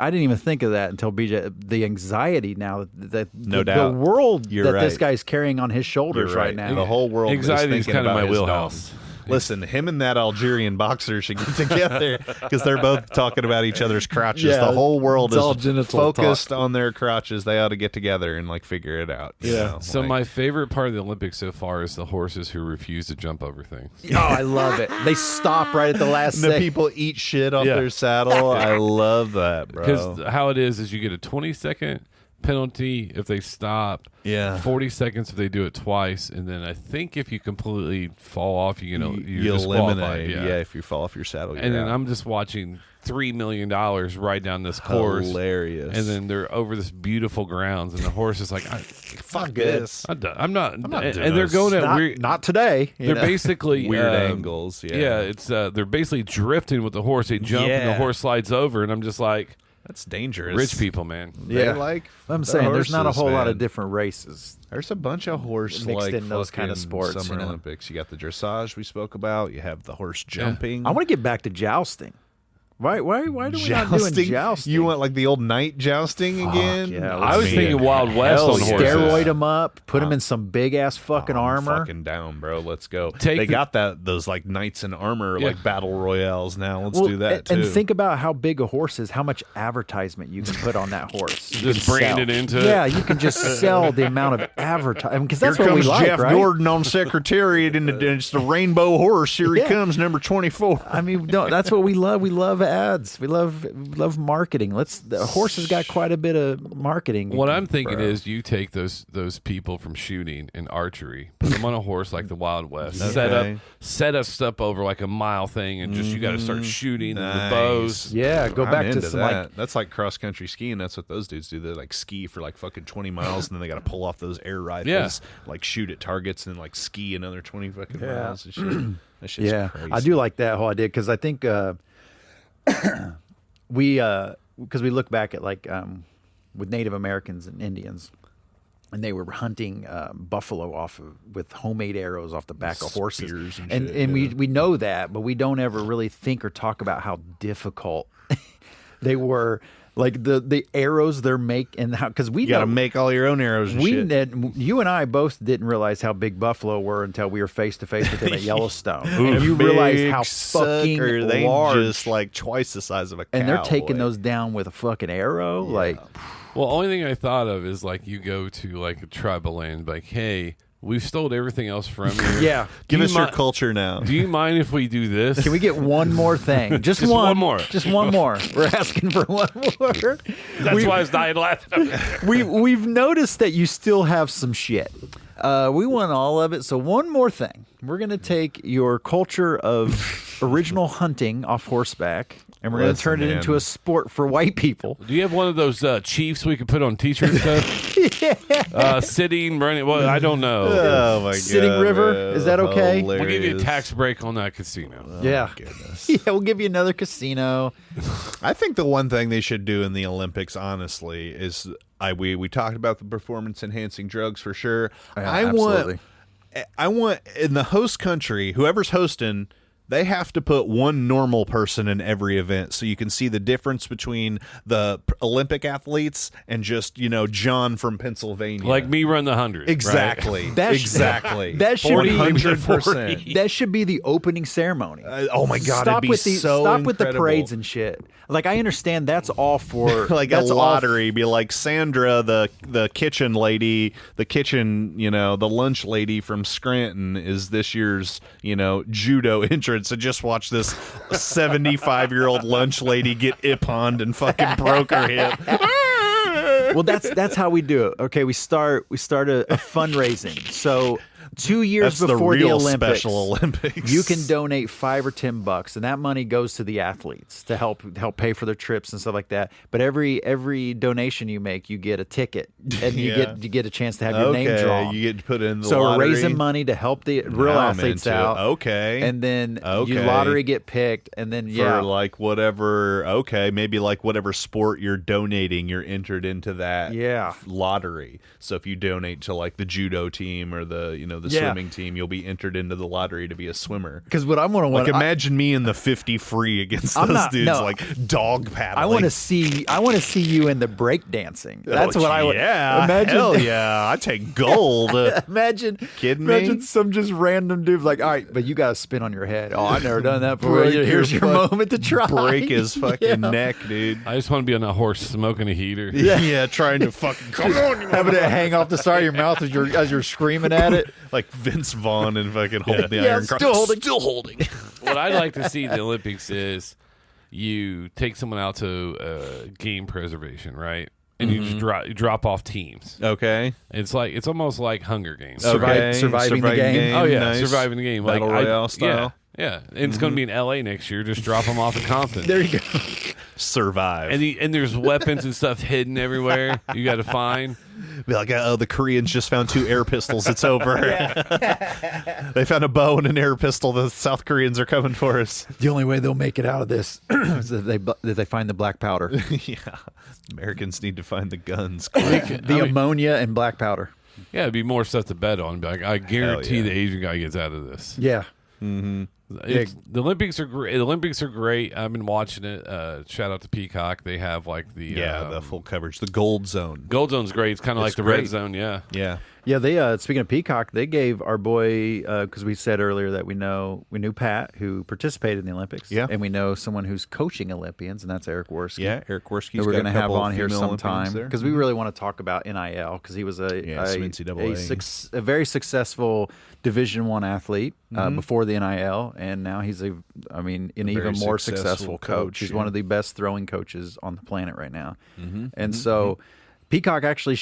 didn't even think of that until BJ. The anxiety now that No doubt. the world You're that right. this guy's carrying on his shoulders You're right. now. The whole world Anxiety is is thinking kind of about my his wheelhouse. dong. Listen, him and that Algerian boxer should get together because they're both talking about each other's crotches. Yeah, the whole world it's all is genital focused talk. on their crotches. They ought to get together and figure it out. you know? So my favorite part of the Olympics so far is the horses who refuse to jump over things. Oh, I love it. They stop right at the last And the second. people eat shit off their saddle. I love that, bro. Because how it is you get a 20-second penalty if they stop. Yeah. 40 seconds if they do it twice, and then I think if you completely fall off, you're you disqualified. eliminate. Yeah. If you fall off your saddle. And then I'm just watching $3 million ride down this course. Hilarious. And then they're over this beautiful grounds, and the horse is like, fuck this. I'm not doing and they're this. going at weird. Not today. They're basically Weird angles. Yeah. it's they're basically drifting with the horse. They jump and the Yeah. horse slides over, and I'm just like, That's dangerous. rich people, man. They Yeah. like I'm the saying there's not a horses, whole lot man. of different races. There's a bunch of horse Mixed like in those kind of fucking sports, Summer Olympics. You got the dressage we spoke about. You have the horse jumping. I want to get back to jousting. Why do we not doing jousting? You want like the old night jousting again? yeah, I was Man. thinking Wild West Hell, on horses. steroid them up, put them in some big ass fucking I'm armor. fucking down, bro. Let's go. Take they the- got those like knights in armor, Yeah. like battle royales now. Let's Well, do that too. and think about how big a horse is, how much advertisement you can put on that horse. You Just can brand sell. it into it? Yeah, you can just sell the amount of advertising because that's Here what we comes like, Jeff right? Gordon on Secretariat, and it's the rainbow horse. Here he Yeah. comes, number 24. I mean, no, that's what we love. We love ads. We love marketing. The horse has got quite a bit of marketing. What I'm thinking Bro. is you take those people from shooting and archery, put them on a horse like the Wild West, Okay. set us up over like a mile thing, and just you got to start shooting Nice. with bows. Yeah, go I'm back into to some that. like That's like cross country skiing. That's what those dudes do. They like ski for like fucking 20 miles, and then they got to pull off those air rifles, like shoot at targets, and then like ski another 20 fucking miles. And shit. That shit's crazy. I do like that whole idea because I think because we look back at like with Native Americans and Indians, and they were hunting buffalo with homemade arrows off the back of horses, Spears and and shit, we know that, but we don't ever really think or talk about how difficult they were Like the arrows they're making, because we got to make all your own arrows. And you and I both didn't realize how big buffalo were until we were face to face with them at Yellowstone. And you realize how fucking large, just like twice the size of a cow. And they're taking those down with a fucking arrow. Yeah. Like, well, only thing I thought of is like you go to like a tribal land, like, hey, we've stole everything else from you. Yeah. Give us your culture now. Do you mind if we do this? Can we get one more thing? Just one more. Just one more. We're asking for one more. That's why I was dying laughing. We've noticed that you still have some shit. We want all of it. So one more thing. We're going to take your culture of original hunting off horseback, and we're going to turn it into a sport for white people. Do you have one of those chiefs we could put on t-shirts stuff? Sitting, running. Well, I don't know. Oh my god! Sitting River, man. is that okay? We'll give you a tax break on that casino. Yeah. Goodness. Yeah, we'll give you another casino. I think the one thing they should do in the Olympics, honestly, is we talked about the performance enhancing drugs for sure. Absolutely. I want in the host country, whoever's hosting, they have to put one normal person in every event so you can see the difference between the Olympic athletes and just, John from Pennsylvania. Like me run the 100. Exactly. Right? Exactly. That should 100%. That should be the opening ceremony. Oh my god, Stop it'd be with incredible. the parades and shit. Like, I understand that's all for like that's a lottery. Be like Sandra, the kitchen lady, the lunch lady from Scranton is this year's, judo entrance. And just watch this 75-year-old lunch lady get ipponned and fucking broke her hip. Well, that's how we do it. Okay, we start a fundraising. So 2 years That's before the real Olympics, Special Olympics, you can donate $5 or $10, and that money goes to the athletes to help pay for their trips and stuff like that. But every donation you make, you get a ticket, and you get a chance to have your name drawn. You get to put in the so lottery. We're raising money to help the real athletes out. Okay, and then you lottery get picked, and then for like whatever. Okay, maybe like whatever sport you're donating, you're entered into that lottery. So if you donate to like the judo team or the swimming team, you'll be entered into the lottery to be a swimmer. Because what I'm going to want, like, imagine me in the 50 free against those dudes, like dog paddling. I want to see you in the break dancing. That's what I would. Yeah, imagine. Hell yeah, I take gold. Imagine me? Some just random dude like, all right, but you got to spin on your head. Oh, I've never done that before. Here's your moment to try. Break his fucking neck, dude. I just want to be on a horse smoking a heater. Yeah, trying to fucking come on, having it hang off the side of your mouth as you're screaming at it. Like Vince Vaughn and fucking hold the iron cross. Still holding. What I'd like to see in the Olympics is you take someone out to game preservation, right? And you just drop off teams. Okay. It's almost like Hunger Games. Surviving the game. Oh yeah, nice. Surviving the game. Battle Royale style. Yeah. And it's going to be in LA next year. Just drop them off in Compton. There you go. Survive. And there's weapons and stuff hidden everywhere. You got to find. Be like, oh, the Koreans just found 2 air pistols. It's over. They found a bow and an air pistol. The South Koreans are coming for us. The only way they'll make it out of this is that they find the black powder. Yeah. Americans need to find the guns. The ammonia and black powder. Yeah, it'd be more stuff to bet on. Be like, I guarantee the Asian guy gets out of this. Yeah. Mm-hmm. The Olympics are great. The Olympics are great. I've been watching it. Shout out to Peacock. They have like the full coverage. The Gold Zone. Gold Zone's great. It's kind of like the Red Zone. Yeah. Yeah, they speaking of Peacock, they gave our boy because we said earlier that we knew Pat who participated in the Olympics, and we know someone who's coaching Olympians, and that's Eric Worski. Yeah, Eric Worski. Who we're going to have on here sometime because we really want to talk about NIL because he was a very successful Division I athlete before the NIL, and now he's an even more successful coach. He's one of the best throwing coaches on the planet right now, and so. Peacock actually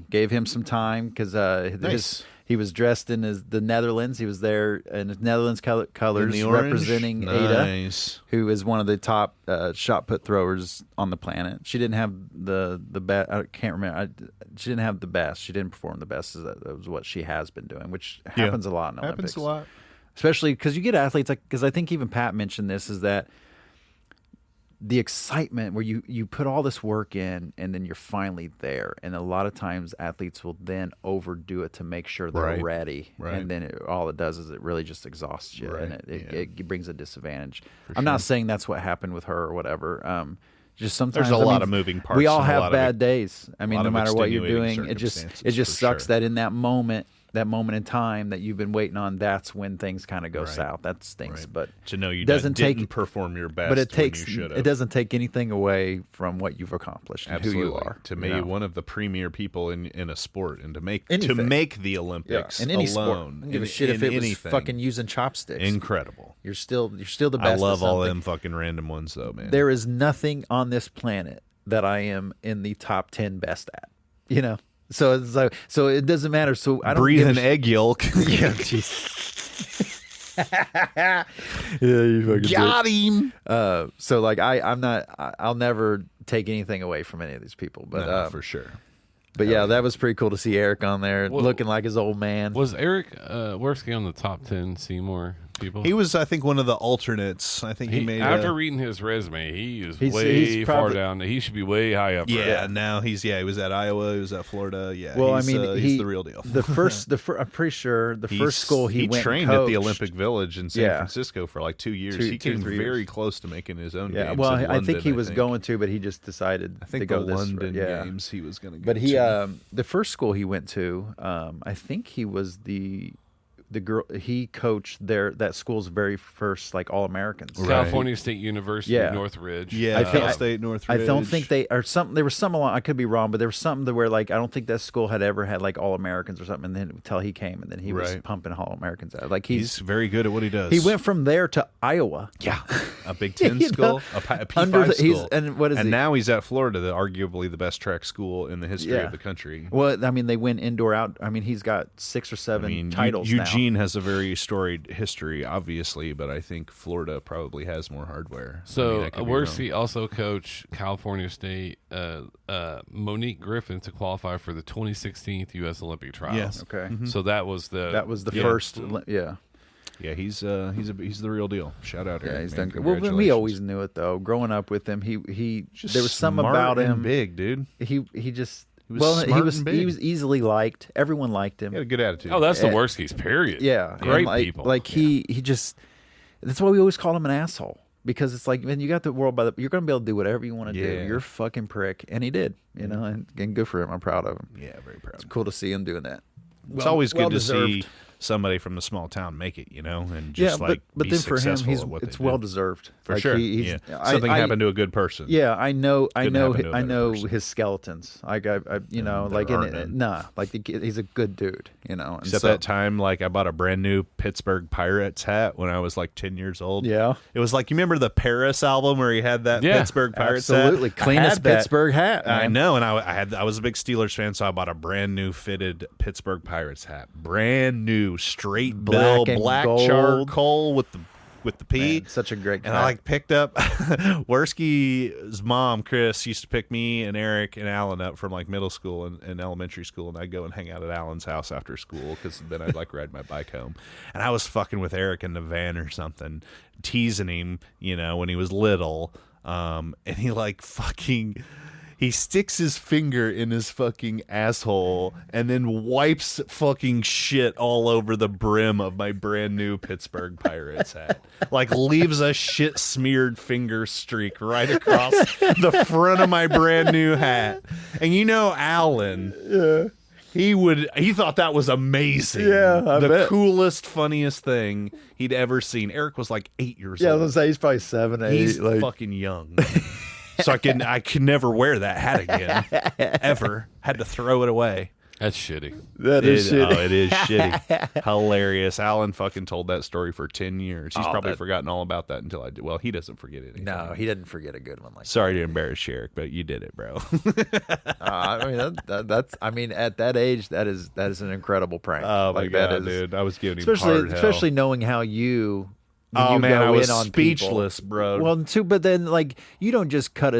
gave him some time because he was dressed in the Netherlands. He was there in his Netherlands colors representing Ada, who is one of the top shot put throwers on the planet. She didn't have the best. I can't remember. She didn't have the best. She didn't perform the best. That was what she has been doing, which happens a lot in Olympics. Happens a lot. Especially because you get athletes because I think even Pat mentioned this is that the excitement where you put all this work in and then you're finally there. And a lot of times athletes will then overdo it to make sure they're ready. And then all it does is it really just exhausts you and it brings a disadvantage. I'm not saying that's what happened with her or whatever. Just sometimes there's a lot of moving parts. We all and a have lot bad of days. I mean, no matter what you're doing, it just for sucks sure. that in that moment in time that you've been waiting on, that's when things kind of go south. That stinks. Right. But to know you didn't perform your best, but it takes when you should have. it doesn't take anything away from what you've accomplished and Absolutely. who you are. To me, one of the premier people in a sport, and to make Anything. the Olympics in any alone, sport. I don't give a shit if it was fucking using chopsticks. Incredible. You're still the best. I love at all something. them fucking random ones though, man. There is nothing on this planet that I am in the top 10 best at. You know. So it's like, so it doesn't matter. So I don't breathe an egg yolk. Yeah, jeez. Yeah, you fucking Got him. So like I'm not. I'll never take anything away from any of these people. But No, for sure. But yeah, that was pretty cool to see Eric on there, looking like his old man. Was Eric Worski on the top 10 Seymour people? He was, I think, one of the alternates. I think he made after reading his resume, he's he's far probably, down. He should be way high up. Yeah, now he was at Iowa, he was at Florida. Yeah, well, he's, I mean, he's the real deal. The first, I'm pretty sure the first school he went trained and at the coached. Olympic Village in San Francisco for like 2 years. He came 3 very years. close to making his own. Yeah, games well, in I think London, he was going to, but he just decided I think to go the this London yeah. games he was going to go. But he, to. the first school he went to, I think he was the girl. He coached that school's very first like All-Americans. California State University, Northridge. Yeah, I think Cal State Northridge. I don't think they or something. There was some along. I could be wrong, but there was something to where like I don't think that school had ever had like All-Americans or something. And then until he came, and then he was pumping All-Americans out. Like he's very good at what he does. He went from there to Iowa. Yeah, a Big Ten You school, know? a P5 school, and what is and he? now he's at Florida, arguably the best track school in the history of the country. Well, I mean, they win indoor out. I mean, he's got 6 or 7 titles. Eugene now. has a very storied history, obviously, but I think Florida probably has more hardware. So Worski also coached California State Monique Griffin to qualify for the 2016 U.S. Olympic trials. Yes. Okay. So that was the first. Yeah. Yeah, he's the real deal. Shout out, Eric. Yeah, he's man. done good. Well, we always knew it though. Growing up with him, he Just there was something smart about and him. big dude. He just was smart and big. he was easily liked. Everyone liked him. He had a good attitude. Oh, that's the Worski's period. Yeah, great and people. Like he just. That's why we always call him an asshole, because it's like, man, you got the world by the. You're gonna be able to do whatever you want to do. You're a fucking prick, and he did. You know, and good for him. I'm proud of him. Yeah, very proud. It's cool to see him doing that. It's always good to see somebody from a small town make it, you know, and just but be then for him, successful at it's what well they do. deserved For like sure. Something happened to a good person. Yeah, I know happen to a better person. his skeletons. Like I you know, like he's a good dude, you know. And Except that time, like I bought a brand new Pittsburgh Pirates hat when I was like 10 years old. Yeah, it was like, you remember the Paris album where he had that Pittsburgh Pirates absolutely hat? Cleanest Pittsburgh hat. Man. I know, and I was a big Steelers fan, so I bought a brand new fitted Pittsburgh Pirates hat, brand new, straight bill, black charcoal with the P. Man, such a great and hat. I like picked up Worski's mom, Chris, used to pick me and Eric and Alan up from like middle school and elementary school, and I'd go and hang out at Alan's house after school because then I'd like ride my bike home. And I was fucking with Eric in the van or something, teasing him, you know, when he was little. And he like fucking... He sticks his finger in his fucking asshole and then wipes fucking shit all over the brim of my brand new Pittsburgh Pirates hat. Like leaves a shit smeared finger streak right across the front of my brand new hat. And you know, Alan, he thought that was amazing. Yeah, I bet. Coolest, funniest thing he'd ever seen. Eric was like 8 years old. Yeah, I was gonna say he's probably 7, 8. He's like, fucking young. So I could never wear that hat again, ever. Had to throw it away. That's shitty. That is shitty. Oh, it is shitty. Hilarious. Alan fucking told that story for 10 years. He's probably forgotten all about that until I did. Well, he doesn't forget it. No, he didn't forget a good one like Sorry to embarrass you, Eric, but you did it, bro. I mean, that's. I mean, at that age, that is an incredible prank. Oh my like, god, dude! I was giving him hard hell. Especially knowing how you. Oh man, I was in on speechless, people. bro. Well, too, but then like you don't just cut a.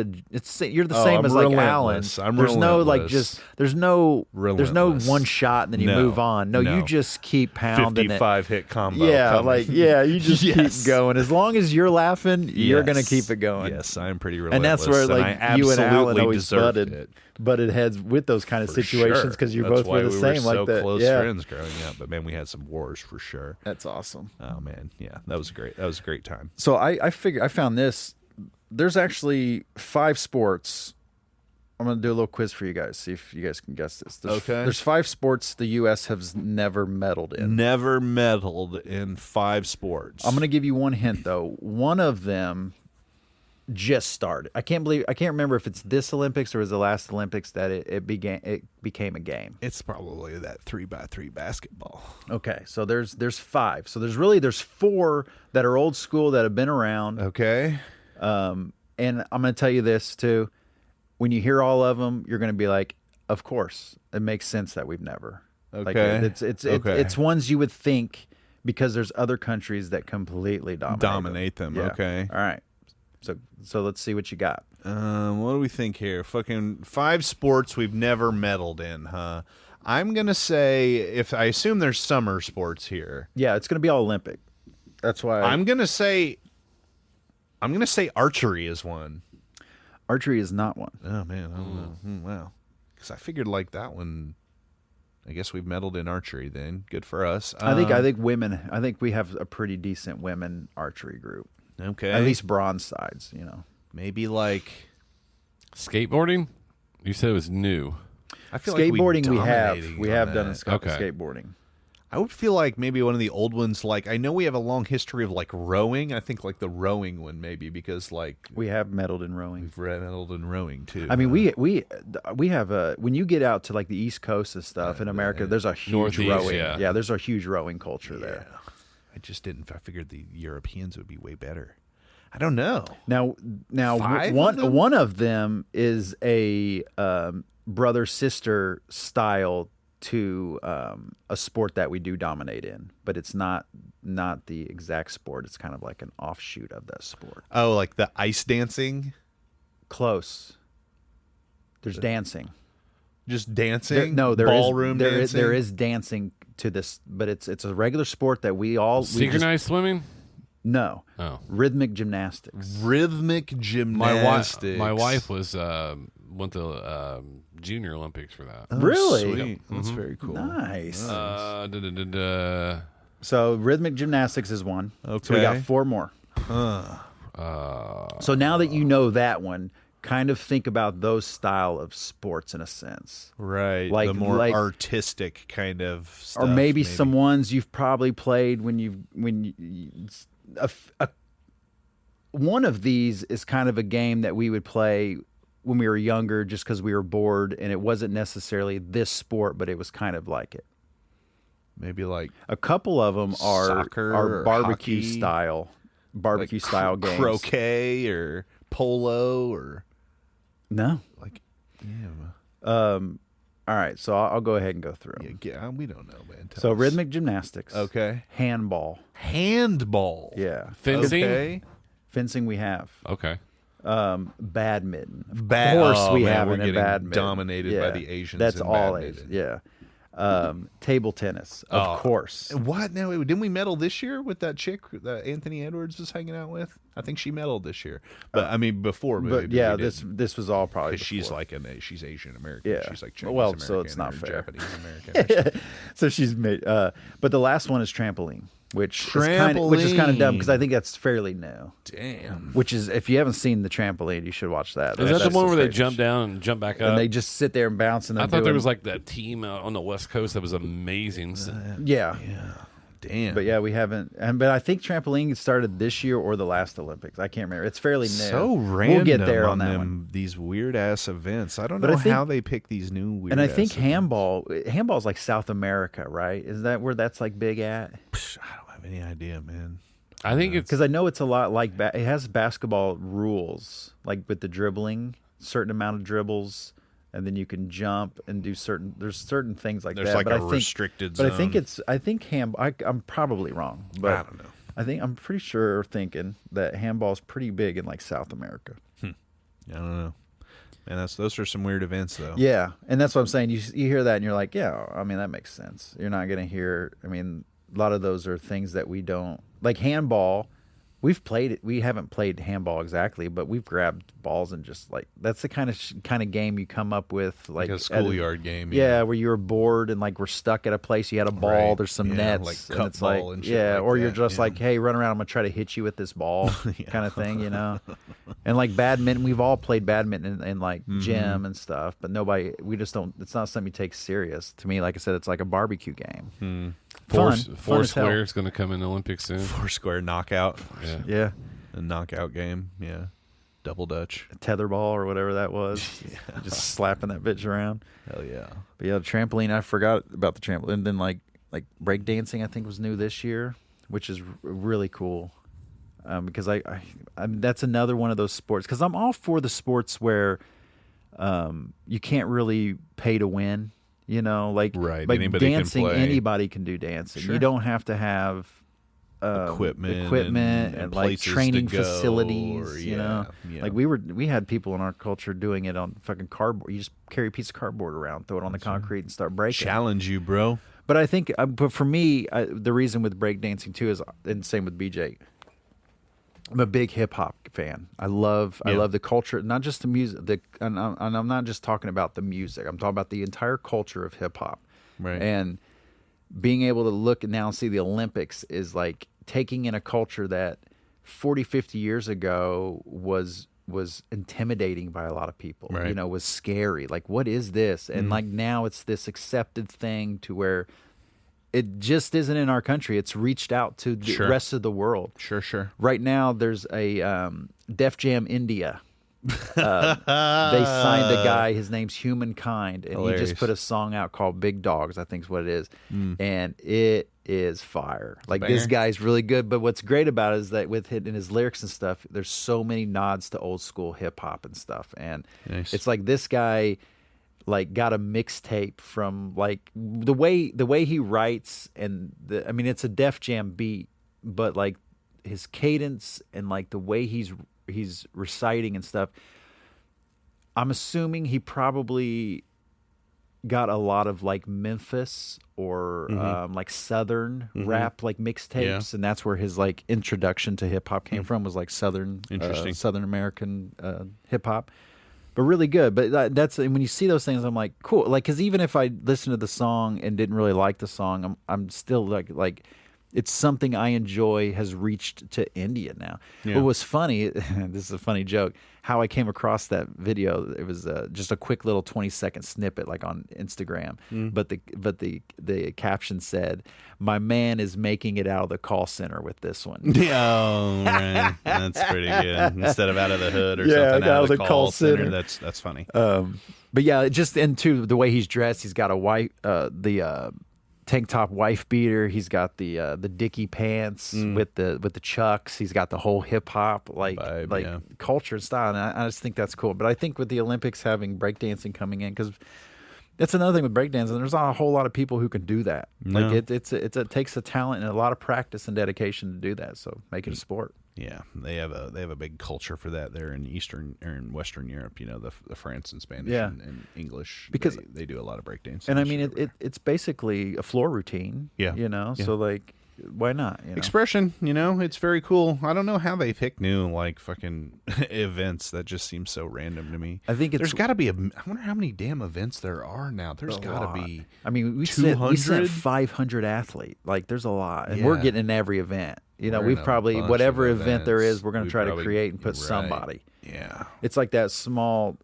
You're the same I'm as like relentless. Alan. I'm there's no like relentless. there's no Relentless. one shot and then you No, move on. No, no. you just keep pounding 55 hit combo. Yeah, coming. you just Yes. keep going. As long as you're laughing, you're gonna keep it going. Yes, I'm pretty relentless. And that's where like I you and Alan absolutely always deserved it. butted heads with those kind of For situations because you That's both why were the we same. Were so like that. close Yeah. friends growing up, but man, we had some wars for sure. That's awesome. Oh man, yeah, that was great. That was a great time. So I figured I found this there's actually 5 sports. I'm going to do a little quiz for you guys, see if you guys can guess this. There's 5 sports the U.S. has never medaled in. Never medaled in 5 sports. I'm going to give you one hint, though. One of them just started. I can't remember if it's this Olympics or was the last Olympics that it became a game. It's probably that 3x3 basketball. Okay, so there's 5. So there's 4 that are old school that have been around. Okay. And I'm going to tell you this, too. When you hear all of them, you're going to be like, of course, it makes sense that we've never. Okay. Like it's ones you would think because there's other countries that completely dominate them. Yeah. Okay. All right. So let's see what you got. What do we think here? Fucking 5 sports we've never medaled in, huh? I'm going to say, I assume there's summer sports here. Yeah, it's going to be all Olympic. That's why I'm going to say archery is one. Archery is not one. Oh, man. I don't know. Wow. Because I figured like that one, I guess we've medaled in archery then. Good for us. I think women, I think we have a pretty decent women archery group. Okay. At least bronze sides, Maybe like skateboarding? You said it was new. I feel skateboarding like we have done skateboarding. I would feel like maybe one of the old ones, like I know we have a long history of like rowing. I think like the rowing one maybe because like we have medaled in rowing. We've medaled in rowing too. I mean we have when you get out to like the East Coast and stuff in America, there's a huge rowing. Yeah, there's a huge rowing culture there. I figured the Europeans would be way better. I don't know. Now one of them is a brother sister style to a sport that we do dominate in, but it's not the exact sport. It's kind of like an offshoot of that sport. Oh, like the ice dancing? Close. There's dancing. Just dancing? Ballroom dancing? There is dancing to this, but it's a regular sport that we all... Synchronized swimming? No. Oh. Rhythmic gymnastics. Rhythmic gymnastics. My wife was went to Junior Olympics for that. Oh, really? Sweet. Yep. That's very cool. Nice. So rhythmic gymnastics is one. Okay. So we got 4 more. So now that you know that one, kind of think about those style of sports in a sense. Right. Like the more artistic kind of stuff. Or maybe some ones you've probably played one of these is kind of a game that we would play when we were younger just because we were bored, and it wasn't necessarily this sport, but it was kind of like it. Maybe like a couple of them are barbecue hockey, style games. Croquet or polo or no. Like all right, so I'll go ahead and go through them. Yeah, we don't know, man. So rhythmic gymnastics. Okay. Handball. Yeah. Fencing? Okay. Fencing we have. Okay. Badminton. Of course we have it in badminton. Dominated by the Asians. That's all Asians. Yeah. Table tennis, of course. What? No, didn't we medal this year with that chick that Anthony Edwards was hanging out with? I think she medaled this year. But I mean, before. But yeah, this was all probably before. She's like she's Asian American. Yeah. She's like Chinese American. So it's not fair. Japanese American. So she's made. But the last one is trampoline. Which is kind of dumb because I think that's fairly new. Damn. Which is, if you haven't seen the trampoline, you should watch that. Is that the one where they jump down and jump back up? And they just sit there and bounce. And I thought there was like that team out on the West Coast that was amazing. Yeah. Damn. But yeah, we haven't. But I think trampoline started this year or the last Olympics. I can't remember. It's fairly new. So random. We'll get there on that one. These weird ass events. I don't know how they pick these new weird. And I think handball is like South America, right? Is that where that's like big at? I don't have any idea, man. I think it's because I know it's a lot like it has basketball rules, like with the dribbling, certain amount of dribbles, and then you can jump and do there's certain things like that. There's like but a restricted zone. But I think I'm probably wrong, but I don't know. I'm pretty sure thinking that handball is pretty big in like South America. I don't know. And those are some weird events, though. Yeah, and that's what I'm saying. You hear that and you're like, yeah, I mean that makes sense. You're not going to hear. I mean, a lot of those are things that we don't like. Handball, we've played it. We haven't played handball exactly, but we've grabbed balls and just like that's the kind of game you come up with, like a schoolyard game. Yeah, where you're bored and like we're stuck at a place. You had a ball. Right. There's some nets, like and it's like and shit like or that. you're just like, hey, run around. I'm gonna try to hit you with this ball, kind of thing, you know. And like badminton, we've all played badminton in like gym and stuff, but we just don't. It's not something you take serious. To me, like I said, it's like a barbecue game. Foursquare is going to come in the Olympics soon. Foursquare knockout. Yeah. A knockout game. Yeah. Double Dutch. A tetherball or whatever that was. Just slapping that bitch around. Hell yeah. But yeah, the trampoline, I forgot about the trampoline. And then like breakdancing, I think was new this year, which is really cool. Because I that's another one of those sports. Because I'm all for the sports where you can't really pay to win. You know, like anybody dancing, can play. Anybody can do dancing. Sure. You don't have to have equipment and like training facilities. You know, like we had people in our culture doing it on fucking cardboard. You just carry a piece of cardboard around, throw it on the concrete, and start breaking. Challenge you, bro. But I think, but for me, the reason with breakdancing too is, and same with BJ. I'm a big hip hop fan. I love the culture, not just the music. And I'm not just talking about the music. I'm talking about the entire culture of hip hop. Right. And being able to look now and see the Olympics is like taking in a culture that 40, 50 years ago was intimidating by a lot of people. Right. You know, was scary. Like, what is this? And like now it's this accepted thing to where it just isn't in our country. It's reached out to the rest of the world. Sure. Right now, there's a Def Jam India. They signed a guy. His name's Humankind, and he just put a song out called Big Dogs, I think is what it is. And it is fire. Like, this guy's really good. But what's great about it is that with in his lyrics and stuff, there's so many nods to old school hip hop and stuff. And it's like this guy like got a mixtape from like the way he writes, and I mean it's a Def Jam beat, but like his cadence and like the way he's reciting and stuff. I'm assuming he probably got a lot of like Memphis or like Southern rap like mixtapes, and that's where his like introduction to hip hop came from, was like Southern American hip hop. But really good. But that's when you see those things, I'm like, cool. Like, because even if I listened to the song and didn't really like the song, I'm still like it's something I enjoy has reached to India now. Yeah. What was funny, this is a funny joke, how I came across that video. It was just a quick little 20-second snippet, like on Instagram. But the caption said, "My man is making it out of the call center with this one." Oh, right. That's pretty good. Instead of out of the hood or something, out of the call center. That's funny. But yeah, just into the way he's dressed, he's got a white tank top wife beater. He's got the Dickie pants with the chucks. He's got the whole hip hop vibe, culture and style. And I just think that's cool. But I think with the Olympics having breakdancing coming in, because that's another thing with breakdancing. There's not a whole lot of people who can do that. No. Like it takes a talent and a lot of practice and dedication to do that. So make it a sport. Yeah, they have a big culture for that there in Eastern or in Western Europe. You know, the France and Spanish and English, because they do a lot of breakdancing. And I mean, it's basically a floor routine. Yeah, you know, so like, why not? You know? Expression, you know, it's very cool. I don't know how they pick new like fucking events. That just seems so random to me. I think there's got to be I wonder how many damn events there are now. There's got to be. I mean, we sent 500 athletes. Like, there's a lot, and we're getting in every event. You know, we've probably, whatever event there is, we're going to try to create and put somebody. Yeah. It's like that small,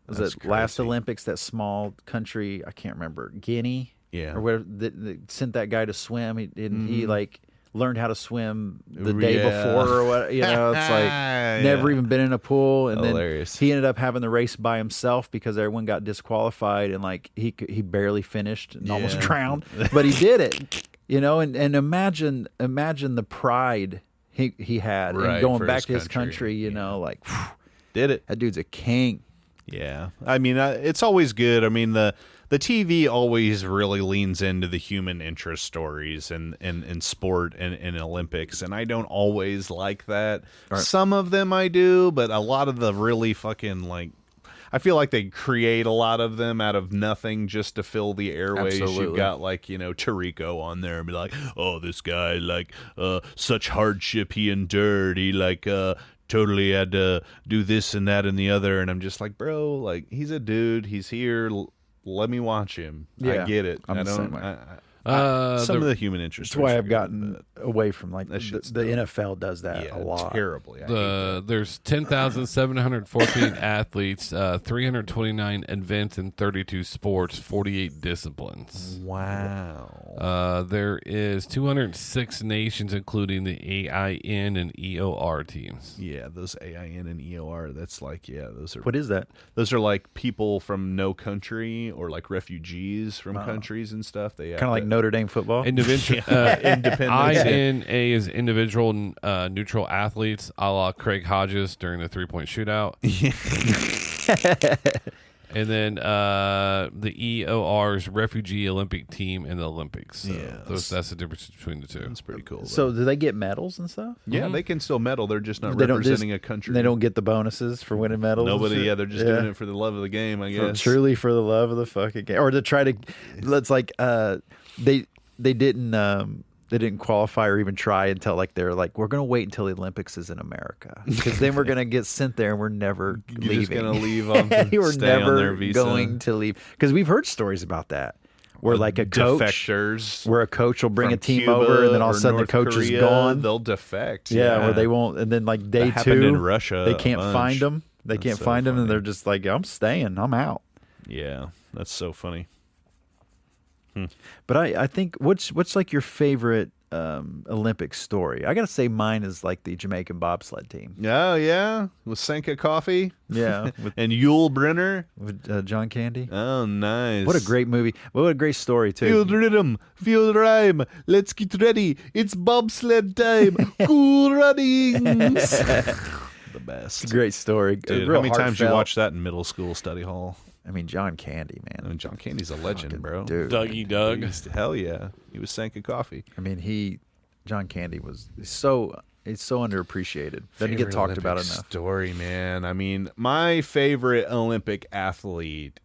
last Olympics, that small country, I can't remember, Guinea? Yeah. Or where they sent that guy to swim. He like learned how to swim the day before or what, you know, it's like never even been in a pool. And then he ended up having the race by himself because everyone got disqualified, and like he barely finished and almost drowned, but he did it. You know, and imagine the pride he had and going back to his country, you know, like, whew, did it. That dude's a king. Yeah. I mean, it's always good. I mean, the TV always really leans into the human interest stories and sport and Olympics, and I don't always like that. Right. Some of them I do, but a lot of the really fucking like, I feel like they create a lot of them out of nothing just to fill the airways. Absolutely. You've got like, you know, Tirico on there and be like, oh, this guy, like, such hardship he endured. He like totally had to do this and that and the other. And I'm just like, bro, like, he's a dude. He's here. Let me watch him. Yeah, I get it. I'm I the same don't. way. Some of the human interest. That's why I've gotten away from like the NFL does that a lot. Terribly. There's 10,714 athletes, 329 events in 32 sports, 48 disciplines. Wow. There is 206 nations, including the AIN and EOR teams. Yeah, those AIN and EOR. That's like, those are. What is that? Those are like people from no country or like refugees from countries and stuff. They kind of like Notre Dame football. Individual. Independence. INA is individual neutral athletes, a la Craig Hodges during the 3-point shootout. And then the EOR is refugee Olympic team in the Olympics. So that's the difference between the two. That's pretty cool. So do they get medals and stuff? Yeah, they can still medal. They're just not representing a country. They don't get the bonuses for winning medals? Nobody, they're just doing it for the love of the game, I guess. Truly for the love of the fucking game. Or to try to, let's like, they didn't qualify or even try until like they're like, we're going to wait until the Olympics is in America because then we're going to get sent there and we're never leaving. Just going to leave on we're stay never on their visa. going to leave because we've heard stories about that where like a coach, defectors, where a coach will bring a team Cuba over and then all of a sudden North the coach Korea, is gone. They'll defect. Yeah, where they won't, and then like day that two, in Russia, they can't find them. They can't find them, and they're just like, I'm staying. I'm out. Yeah, that's so funny. But I think what's like your favorite Olympic story? I gotta say mine is like the Jamaican bobsled team. Oh yeah, with Sanka Coffee. Yeah, and Yul Brynner with John Candy. Oh, nice! What a great movie! What a great story too. Feel the rhythm, feel the rhyme. Let's get ready. It's bobsled time. Cool runnings. The best. It's a great story. Dude, how many times you watched that in middle school study hall? I mean, John Candy, man. I mean, John Candy's a legend, bro. Dude, Dougie Doug. Hell yeah. He was Sanka Coffee. I mean, John Candy was so underappreciated. Doesn't get talked about enough. Story, man. I mean, my favorite Olympic athlete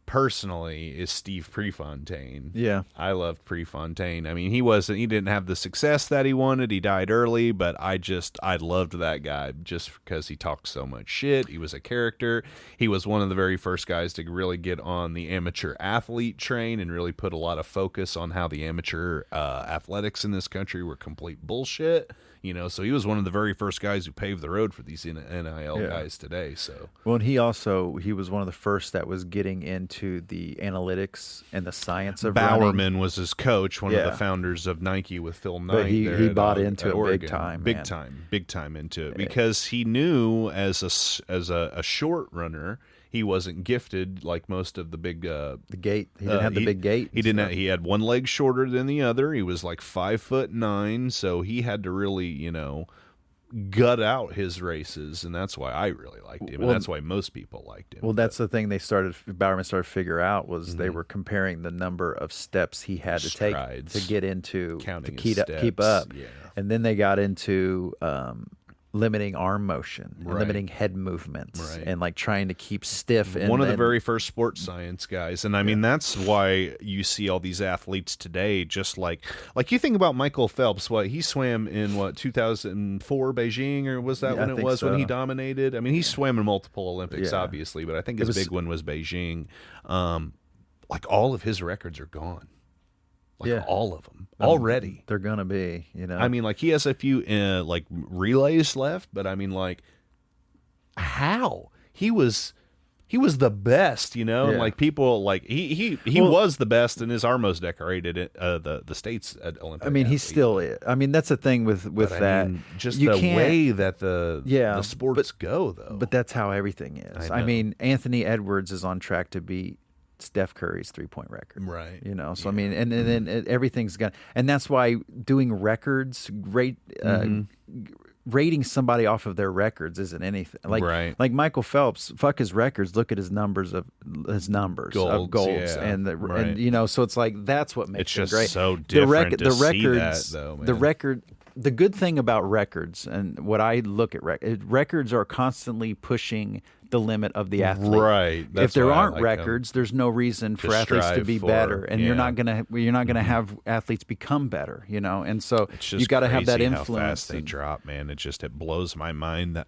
personally is Steve Prefontaine. Yeah. I loved Prefontaine. I mean, he didn't have the success that he wanted. He died early, but I loved that guy just because he talked so much shit. He was a character. He was one of the very first guys to really get on the amateur athlete train and really put a lot of focus on how the amateur athletics in this country were complete bullshit. You know, so he was one of the very first guys who paved the road for these NIL guys today. So, well, and he was one of the first that was getting into the analytics and the science of Bowerman running. Was his coach, one of the founders of Nike with Phil Knight. But he bought into it big time, big time into it because he knew as a short runner. He wasn't gifted like most of the big the gate. He didn't have the big gate. He didn't. He had one leg shorter than the other. He was like 5'9", so he had to really, gut out his races, and that's why I really liked him, and that's why most people liked him. Well, that's the thing Bowerman started to figure out was they were comparing the number of steps he had to take to get into counting to keep up, yeah. And then they got into limiting arm motion, and limiting head movements, and like trying to keep stiff. And one of the very first sports science guys, and I mean that's why you see all these athletes today. Just like you think about Michael Phelps, he swam in 2004 Beijing, or was that when it was when he dominated? I mean, he swam in multiple Olympics, obviously, but I think his big one was Beijing. Like all of his records are gone. All of them already. They're gonna be, I mean, like he has a few like relays left, but I mean, like how he was the best, And like people like he was the best and is our most decorated at the states at Olympic. I mean, he still is. I mean, that's the thing with that. I mean, just the way that the sports go, though. But that's how everything is. I mean, Anthony Edwards is on track to beat Steph Curry's 3-point record, right? So I mean, and then everything's gone, and that's why doing records, rating somebody off of their records isn't anything. Like Michael Phelps, fuck his records. Look at his numbers of golds, and so it's like that's what makes it great. It's just so different to see that, though, man. The good thing about records, and what I look at records are constantly pushing the limit of the athlete. Right. If there aren't records, there's no reason for athletes to be better, and you're not gonna have athletes become better. And so you got to have that influence. How fast they drop, man! It blows my mind that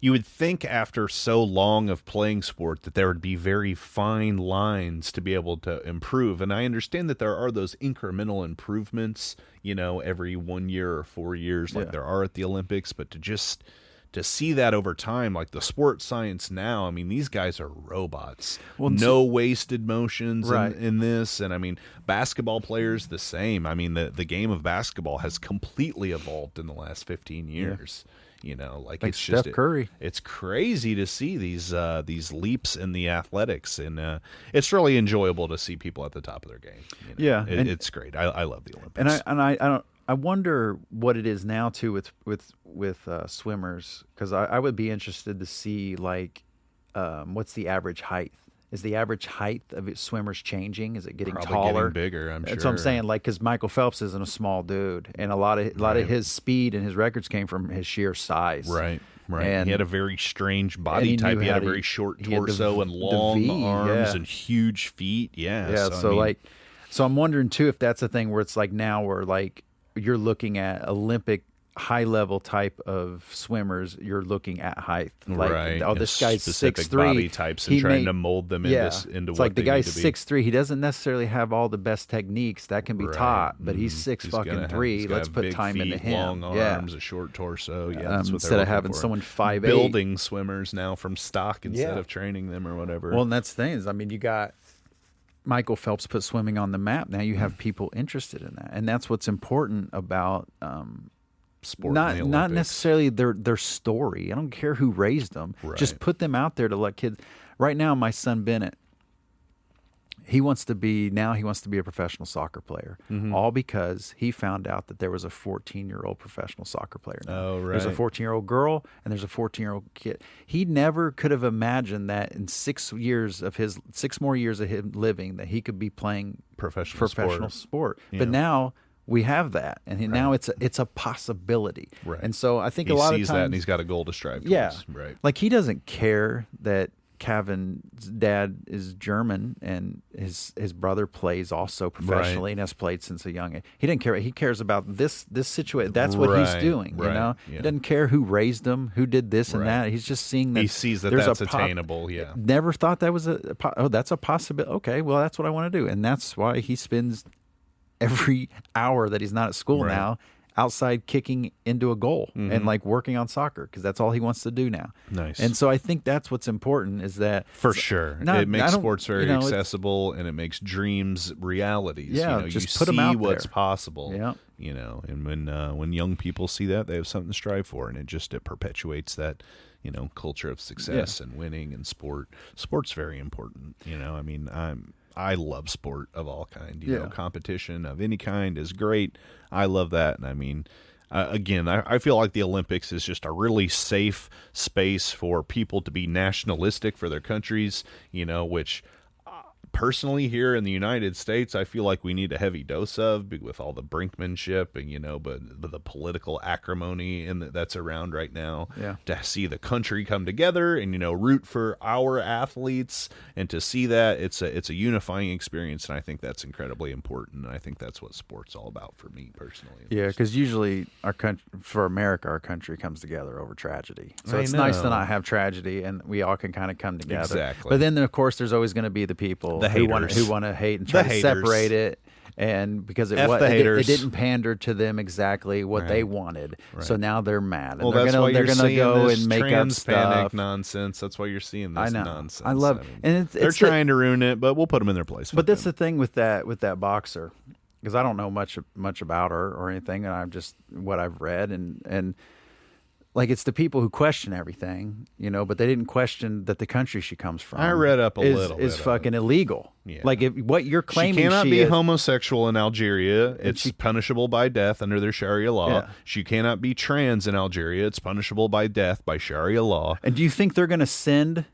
you would think after so long of playing sport that there would be very fine lines to be able to improve. And I understand that there are those incremental improvements, every 1 year or 4 years like there are at the Olympics. But to see that over time, like the sports science now, I mean, these guys are robots. Well, no wasted motions in this. And I mean, basketball players the same. I mean, the game of basketball has completely evolved in the last 15 years. Like it's Steph just Curry. It's crazy to see these leaps in the athletics, and it's really enjoyable to see people at the top of their game. Yeah, it's great. I love the Olympics. And I wonder what it is now too with swimmers, because I would be interested to see like what's the average height. Is the average height of swimmers changing? Is it getting Probably taller? Getting bigger, I'm sure. That's what I'm saying. Like, because Michael Phelps isn't a small dude, and a lot of his speed and his records came from his sheer size. Right. And he had a very strange body type. He had a very short torso and long arms and huge feet. Yeah. So I'm wondering too if that's a thing where it's like now where like you're looking at Olympic high level type of swimmers, you're looking at height. Like, right. Oh, this guy's 6'3". Body types and trying to mold them into it's what like the they guy's need to be. 6'3". He doesn't necessarily have all the best techniques that can be taught, but he's 6'3". Let's put big time feet, into him. Long arms, a short torso. Yeah, that's what instead they're of having for. someone 5'8". Building swimmers now from stock instead of training them or whatever. Well, and that's the thing is, I mean, you got Michael Phelps put swimming on the map. Now you have people interested in that, and that's what's important about sport. Not necessarily their story. I don't care who raised them. Right. Just put them out there to let kids. Right now, my son Bennett, he wants to be a professional soccer player, all because he found out that there was a 14-year-old professional soccer player now. Oh, right. There's a 14-year-old girl and there's a 14-year-old kid. He never could have imagined that in 6 more years of him living that he could be playing professional sport. Yeah. But now we have that, and now it's a possibility. Right. And so I think he a lot of sees times, that and he's got a goal to strive towards. yeah, Right. Like he doesn't care that Kevin's dad is German and his brother plays also professionally and has played since a young age. He didn't care. He cares about this situation. That's what he's doing. You know, he doesn't care who raised him, who did this and that. He's just seeing that he sees that that's attainable. Yeah, never thought that was that's a possibility. Okay, well that's what I want to do, and that's why he spends every hour that he's not at school now outside kicking into a goal and like working on soccer, because that's all he wants to do now. Nice. And so I think that's what's important, is that for sure it makes sports very accessible, and it makes dreams realities. Yeah, you just see put them out what's there. possible. Yeah. And when young people see that, they have something to strive for, and it perpetuates that culture of success and winning and sport. Sport's very important. I mean, I love sport of all kind. Competition of any kind is great. I love that. And I mean, again, I feel like the Olympics is just a really safe space for people to be nationalistic for their countries, which personally here in the United States, I feel like we need a heavy dose of, with all the brinkmanship and, but the political acrimony that's around right now. Yeah. To see the country come together and, root for our athletes, and to see that it's a unifying experience. And I think that's incredibly important. And I think that's what sport's all about for me personally. Yeah, because usually our country comes together over tragedy. So it's nice to not have tragedy, and we all can kind of come together. Exactly. But then, of course, there's always going to be the people who want to hate and try to separate it, and because it didn't pander to them exactly what they wanted, so now they're mad. And they're gonna go and make up stuff. Nonsense. That's why you're seeing this nonsense. I love it, and they're trying to ruin it, but we'll put them in their place. But that's the thing with that boxer, because I don't know much about her or anything, and I'm just what I've read and. Like, it's the people who question everything, but they didn't question that the country she comes from. I read up a little bit. Is fucking illegal. Yeah. Like, what you're claiming, she cannot be homosexual in Algeria. It's punishable by death under their Sharia law. Yeah. She cannot be trans in Algeria. It's punishable by death by Sharia law. And do you think they're going to send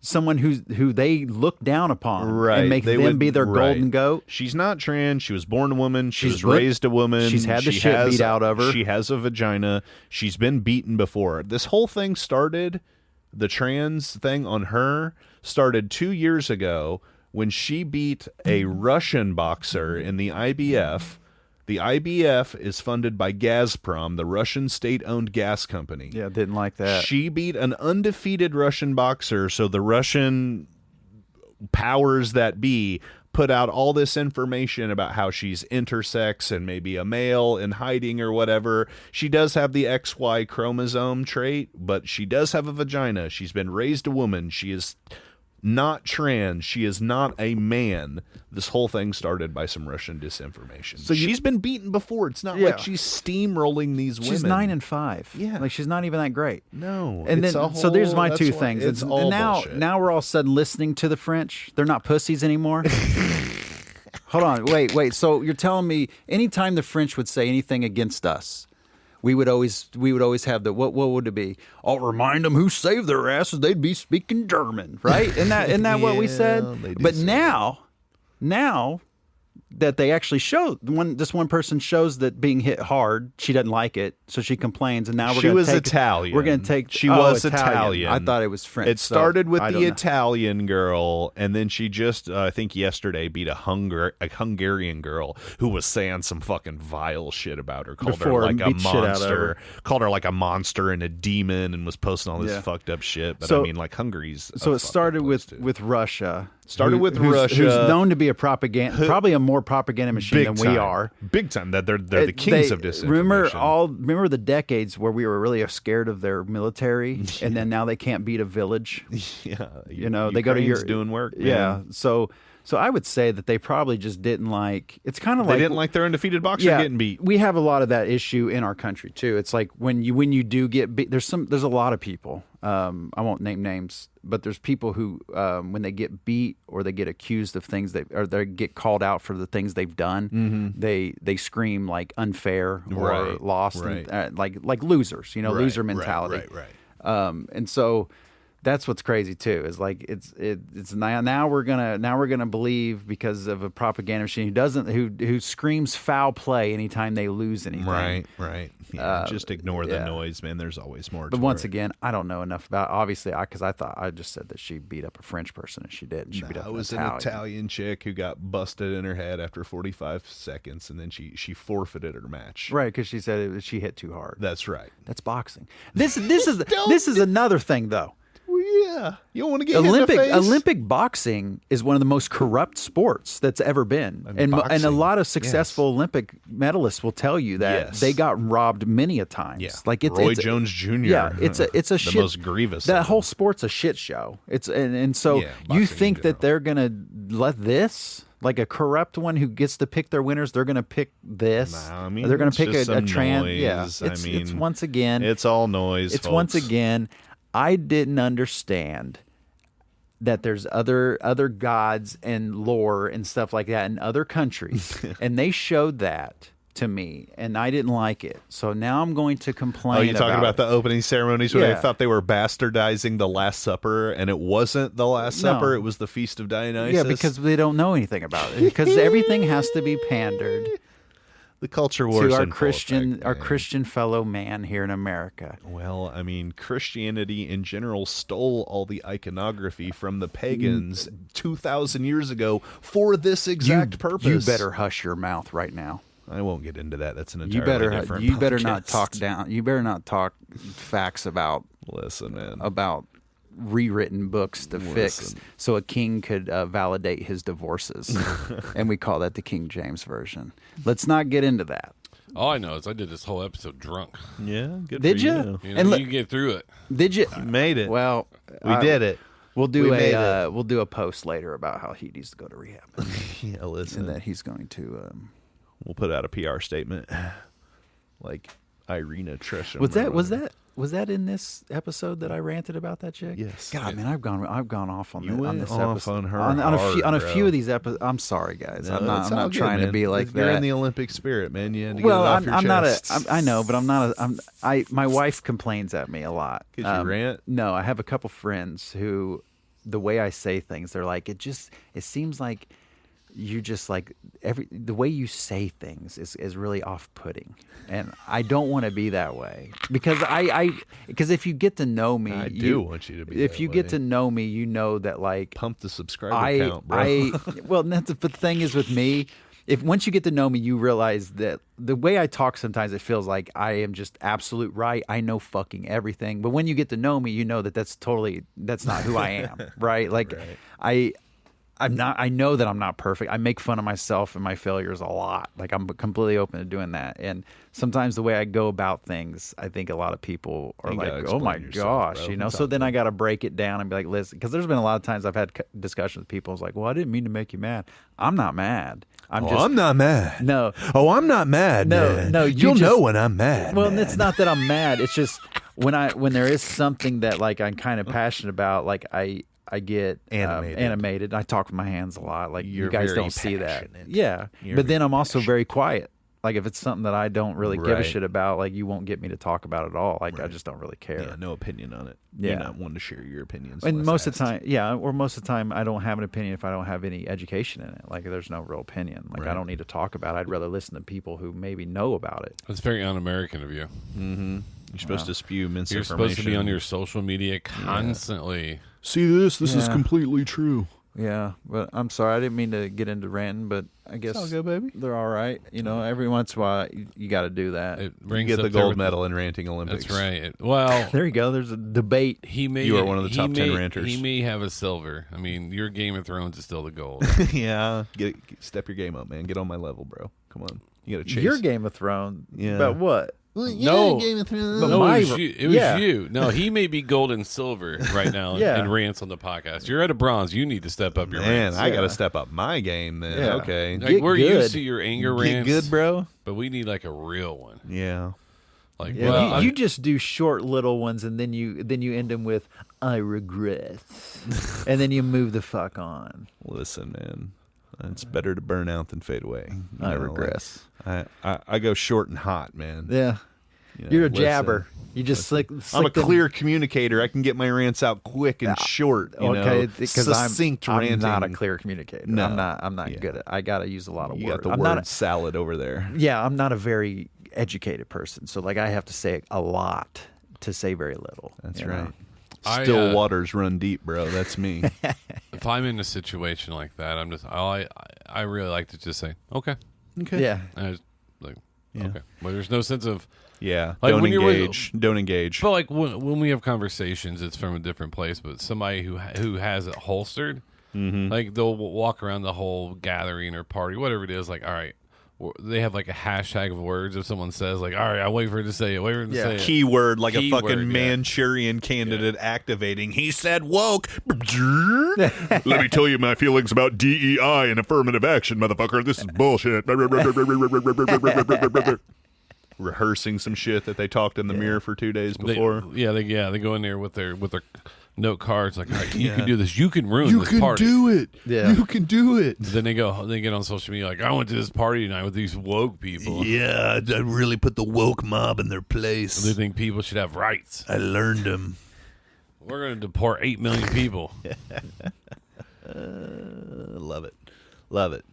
someone who they look down upon and make them be their golden goat? She's not trans. She was born a woman. She was raised a woman. She's had the shit beat out of her. She has a vagina. She's been beaten before. This whole thing started, the trans thing on her started 2 years ago when she beat a Russian boxer in the IBF The IBF is funded by Gazprom, the Russian state-owned gas company. Yeah, didn't like that. She beat an undefeated Russian boxer, so the Russian powers that be put out all this information about how she's intersex and maybe a male in hiding or whatever. She does have the XY chromosome trait, but she does have a vagina. She's been raised a woman. She is not trans. She is not a man. This whole thing started by some Russian disinformation. So she's been beaten before. It's not like she's steamrolling these women. She's 9-5. Yeah, like she's not even that great. No, and then so there's my two things. It's all bullshit. Now we're all of a sudden listening to the French. They're not pussies anymore. Hold on, wait. So you're telling me anytime the French would say anything against us, we would always have the what would it be? I'll remind them who saved their asses. They'd be speaking German, right? Isn't that what we said? But now that they actually show this one person shows that being hit hard, she doesn't like it, so she complains, and now she was Italian. We're going to take. She was Italian. I thought it was French. It started with the Italian girl, and then she just I think yesterday beat a Hungarian girl who was saying some fucking vile shit about her. Called her like a monster. Called her like a monster and a demon, and was posting all this fucked up shit. But I mean, like Hungary's. So it started with Russia. Russia, who's known to be a probably a more propaganda machine than we are. Big time. That they're the kings of disinformation. Remember the decades where we were really scared of their military, and then now they can't beat a village. Yeah, they go to Europe doing work. Man. Yeah, so I would say that they probably just didn't like. It's kind of like they didn't like their undefeated boxer getting beat. We have a lot of that issue in our country too. It's like when you do get beat. There's a lot of people. I won't name names, but there's people who when they get beat or they get accused of things they get called out for the things they've done, they scream like unfair or lost, and, like losers. Loser mentality. Right. And so. That's what's crazy too. Is like it's now we're gonna believe because of a propaganda machine who screams foul play anytime they lose anything. Right. Yeah, just ignore the noise, man. There's always more. But once again, I don't know enough about. Obviously, because I just said that she beat up a French person, and she did. She beat up an Italian chick who got busted in her head after 45 seconds, and then she forfeited her match. Right, because she said she hit too hard. That's right. That's boxing. This is another thing though. Yeah, you don't want to get hit in the face. Olympic boxing is one of the most corrupt sports that's ever been, and a lot of successful Olympic medalists will tell you that they got robbed many a times. Yeah. Like Roy Jones Jr. Yeah, it's a the shit, most grievous. That whole sport's a shit show. So you think that they're gonna let this? Like a corrupt one who gets to pick their winners, they're going to pick this. They're going to pick a trans. Noise. Yeah, it's once again. It's all noise. It's folks. Once again. I didn't understand that there's other gods and lore and stuff like that in other countries, and they showed that to me, and I didn't like it. So now I'm going to complain. Oh, you're talking about the opening ceremonies where they thought they were bastardizing the Last Supper, and it wasn't the Last Supper; it was the Feast of Dionysus. Yeah, because they don't know anything about it. Because everything has to be pandered. The culture wars to our Christian fellow man here in America. Well, I mean, Christianity in general stole all the iconography from the pagans 2,000 years ago for this exact purpose. You better hush your mouth right now. I won't get into that. That's an entirely different. You better not talk down. You better not talk facts about. Listen, man. About rewritten books to fix so a king could validate his divorces. And we call that the King James Version. Let's not get into that. All I know is I did this whole episode drunk. Yeah, good did for you? And you get through it. Did you? You made it. Well, we did it. We'll do a post later about how he needs to go to rehab. Yeah, listen. And that he's going to we'll put out a PR statement like Irina Tresham. Was that in this episode that I ranted about that chick? Yes. God, man, I've gone off on this off episode. on her on a few of these episodes. I'm sorry, guys. No, I'm not trying to be like that. You're in the Olympic spirit, man. You had to get it off your chest. I know, but I'm not. My wife complains at me a lot. Because you rant? No, I have a couple friends who, the way I say things, they're like, it seems like you just like the way you say things is really off-putting, and I don't want to be that way because because if you get to know me, I do want you to be. If you get to know me, you know that like pump the subscriber count, bro. Well, the thing is with me, if once you get to know me, you realize that the way I talk sometimes it feels like I am just absolute right. I know fucking everything. But when you get to know me, you know that that's not who I am, right? Like I'm not. I know that I'm not perfect. I make fun of myself and my failures a lot. Like I'm completely open to doing that. And sometimes the way I go about things, I think a lot of people are like, "Oh my gosh," you know. So then I got to break it down and be like, "Listen," because there's been a lot of times I've had discussions with people. It's like, "Well, I didn't mean to make you mad. I'm not mad. I'm not mad. No. Oh, I'm not mad. No, no. You'll know when I'm mad. Well, it's not that I'm mad. It's just when there is something that like I'm kind of passionate about, like I get animated. I talk with my hands a lot. Like you guys don't see that. Yeah. But then I'm also very quiet. Like if it's something that I don't really give a shit about, like you won't get me to talk about it at all. Like I just don't really care. Yeah, no opinion on it. Yeah. You're not one to share your opinions. And most of the time, most of the time I don't have an opinion if I don't have any education in it. Like there's no real opinion. Like I don't need to talk about it. I'd rather listen to people who maybe know about it. That's very un-American of you. Mm-hmm. You're supposed to spew misinformation. You're supposed to be on your social media constantly. Yeah. See this? This is completely true. Yeah, but I'm sorry. I didn't mean to get into ranting, but I guess it's all good, baby. They're all right. You know, every once in a while, you got to do that. You get the gold medal in ranting Olympics. That's right. Well, there you go. There's a debate. You are one of the top 10 ranters. He may have a silver. I mean, your Game of Thrones is still the gold. Yeah. Step your game up, man. Get on my level, bro. Come on. You got to chase. Your Game of Thrones? Yeah. About what? Well, no, Game of Thrones. It was you. No, he may be gold and silver right now and rants on the podcast. You're at a bronze. You need to step up your rants. I got to step up my game then. Yeah. Okay. Like we're used to your anger rants. Get good, bro. But we need like a real one. Yeah. Like you just do short little ones and then you end them with I regret. And then you move the fuck on. Listen, man. It's better to burn out than fade away. I regress. I go short and hot, man. Yeah. You know, you're a jabber. You just slick. I'm a clear communicator. I can get my rants out quick and short. Because succinct ranting. I'm not a clear communicator. No. I'm not good at. I got to use a lot of words. You got the word salad over there. Yeah, I'm not a very educated person, so like I have to say a lot to say very little. That's right. Still waters run deep, bro. That's me. If I'm in a situation like that, I'm just I really like to just say okay. Yeah. Okay. Well, there's no sense of like don't engage. But like when we have conversations, it's from a different place. But somebody who has it holstered, like they'll walk around the whole gathering or party, whatever it is. Like, all right. They have like a hashtag of words. If someone says like, all right, I'll wait for it to say it. Wait for it to say it. Keyword, like a fucking Manchurian candidate activating. He said woke. Let me tell you my feelings about DEI and affirmative action, motherfucker. This is bullshit. Rehearsing some shit that they talked in the mirror for 2 days before. They go in there with their note cards like, all right, you can do this. You can ruin this party. You can do it. Yeah. You can do it. Then they get on social media like, I went to this party tonight with these woke people. Yeah, I really put the woke mob in their place. They think people should have rights. I learned them. We're going to deport 8 million people. Love it. Love it.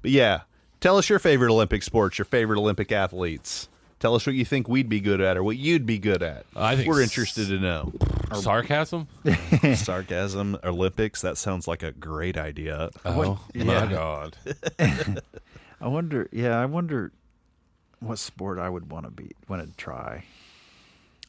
But yeah, tell us your favorite Olympic sports, your favorite Olympic athletes. Tell us what you think we'd be good at or what you'd be good at. I think we're interested to know. Sarcasm? Sarcasm, Olympics, that sounds like a great idea. Oh, my God. I wonder what sport I would want to try.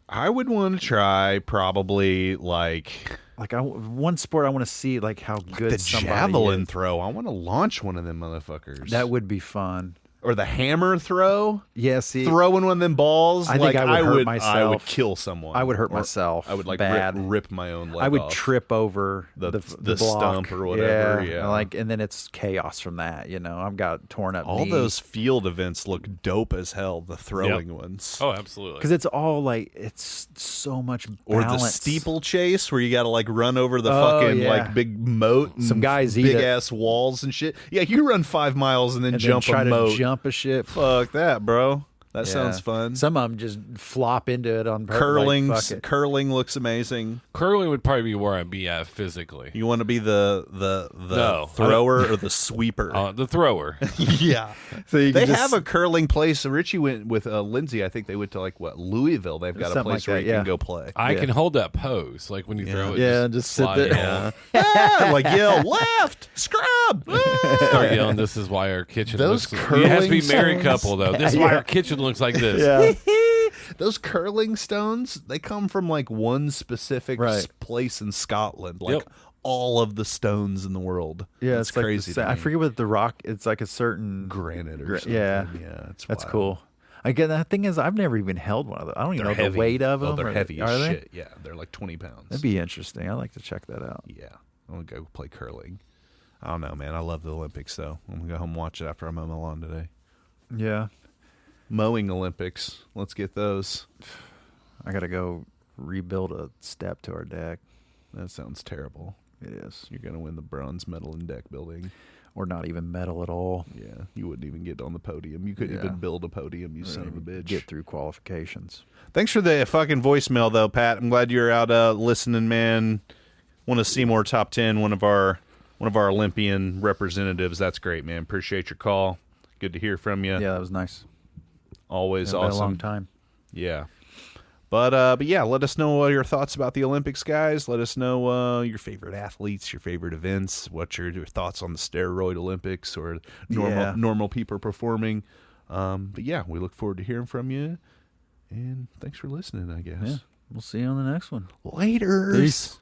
I would want to try probably one sport I want to see like how good the javelin throw. I want to launch one of them motherfuckers. That would be fun. Or the hammer throw. Yeah, see, throwing one of them balls. I think I would hurt myself. I would kill someone. I would hurt myself. I would rip my own leg. I would off. Trip over the stump or whatever. Yeah, and then it's chaos from that. You know, I've got torn up. All those field events look dope as hell. The throwing ones. Oh, absolutely. Because it's all like it's so much balance. Or the steeplechase where you got to like run over the fucking like big moat. And some guys big ass walls and shit. Yeah, you run 5 miles and then jump a moat. Jump a shit. Fuck that, bro. That sounds fun. Some of them just flop into it on purpose. Curling looks amazing. Curling would probably be where I'd be at physically. You want to be the thrower or the sweeper? The thrower. Yeah. So they have a curling place. Richie went with Lindsay. I think they went to Louisville. They've got a place where you can go play. I can hold that pose, like when you throw it. Yeah, just sit there. Like yell left, scrub. Start yelling. This is why our kitchen. Those you have to be married stones. couple though. This is why our kitchen looks like this. Yeah. Those curling stones, they come from one specific place in Scotland. All of the stones in the world. Yeah, it's like crazy. I forget what the rock. It's like a certain granite or something. Yeah, that's cool. Again, the thing is, I've never even held one of those. I don't even know the weight of them. Oh, they're heavy are as they? shit. Yeah, they're like 20 pounds. That'd be interesting. I'd like to check that out. Yeah, I'm gonna go play curling. I don't know, man. I love the Olympics, though. I'm gonna go home and watch it after I mow my lawn today. Yeah. Mowing Olympics. Let's get those. I gotta go rebuild a step to our deck. That sounds terrible. It is. You're gonna win the bronze medal in deck building. Or not even metal at all. Yeah, you wouldn't even get on the podium. You couldn't even build a podium, you son of a bitch. Get through qualifications. Thanks for the fucking voicemail, though, Pat. I'm glad you're out listening, man. Want to see more top 10, one of our Olympian representatives. That's great, man. Appreciate your call. Good to hear from you. Yeah, that was nice. Always awesome. awesome. Been a long time. Yeah. But yeah, let us know your thoughts about the Olympics, guys. Let us know your favorite athletes, your favorite events, what your thoughts on the steroid Olympics or normal people performing. But yeah, we look forward to hearing from you. And thanks for listening, I guess. Yeah. We'll see you on the next one. Later. Peace.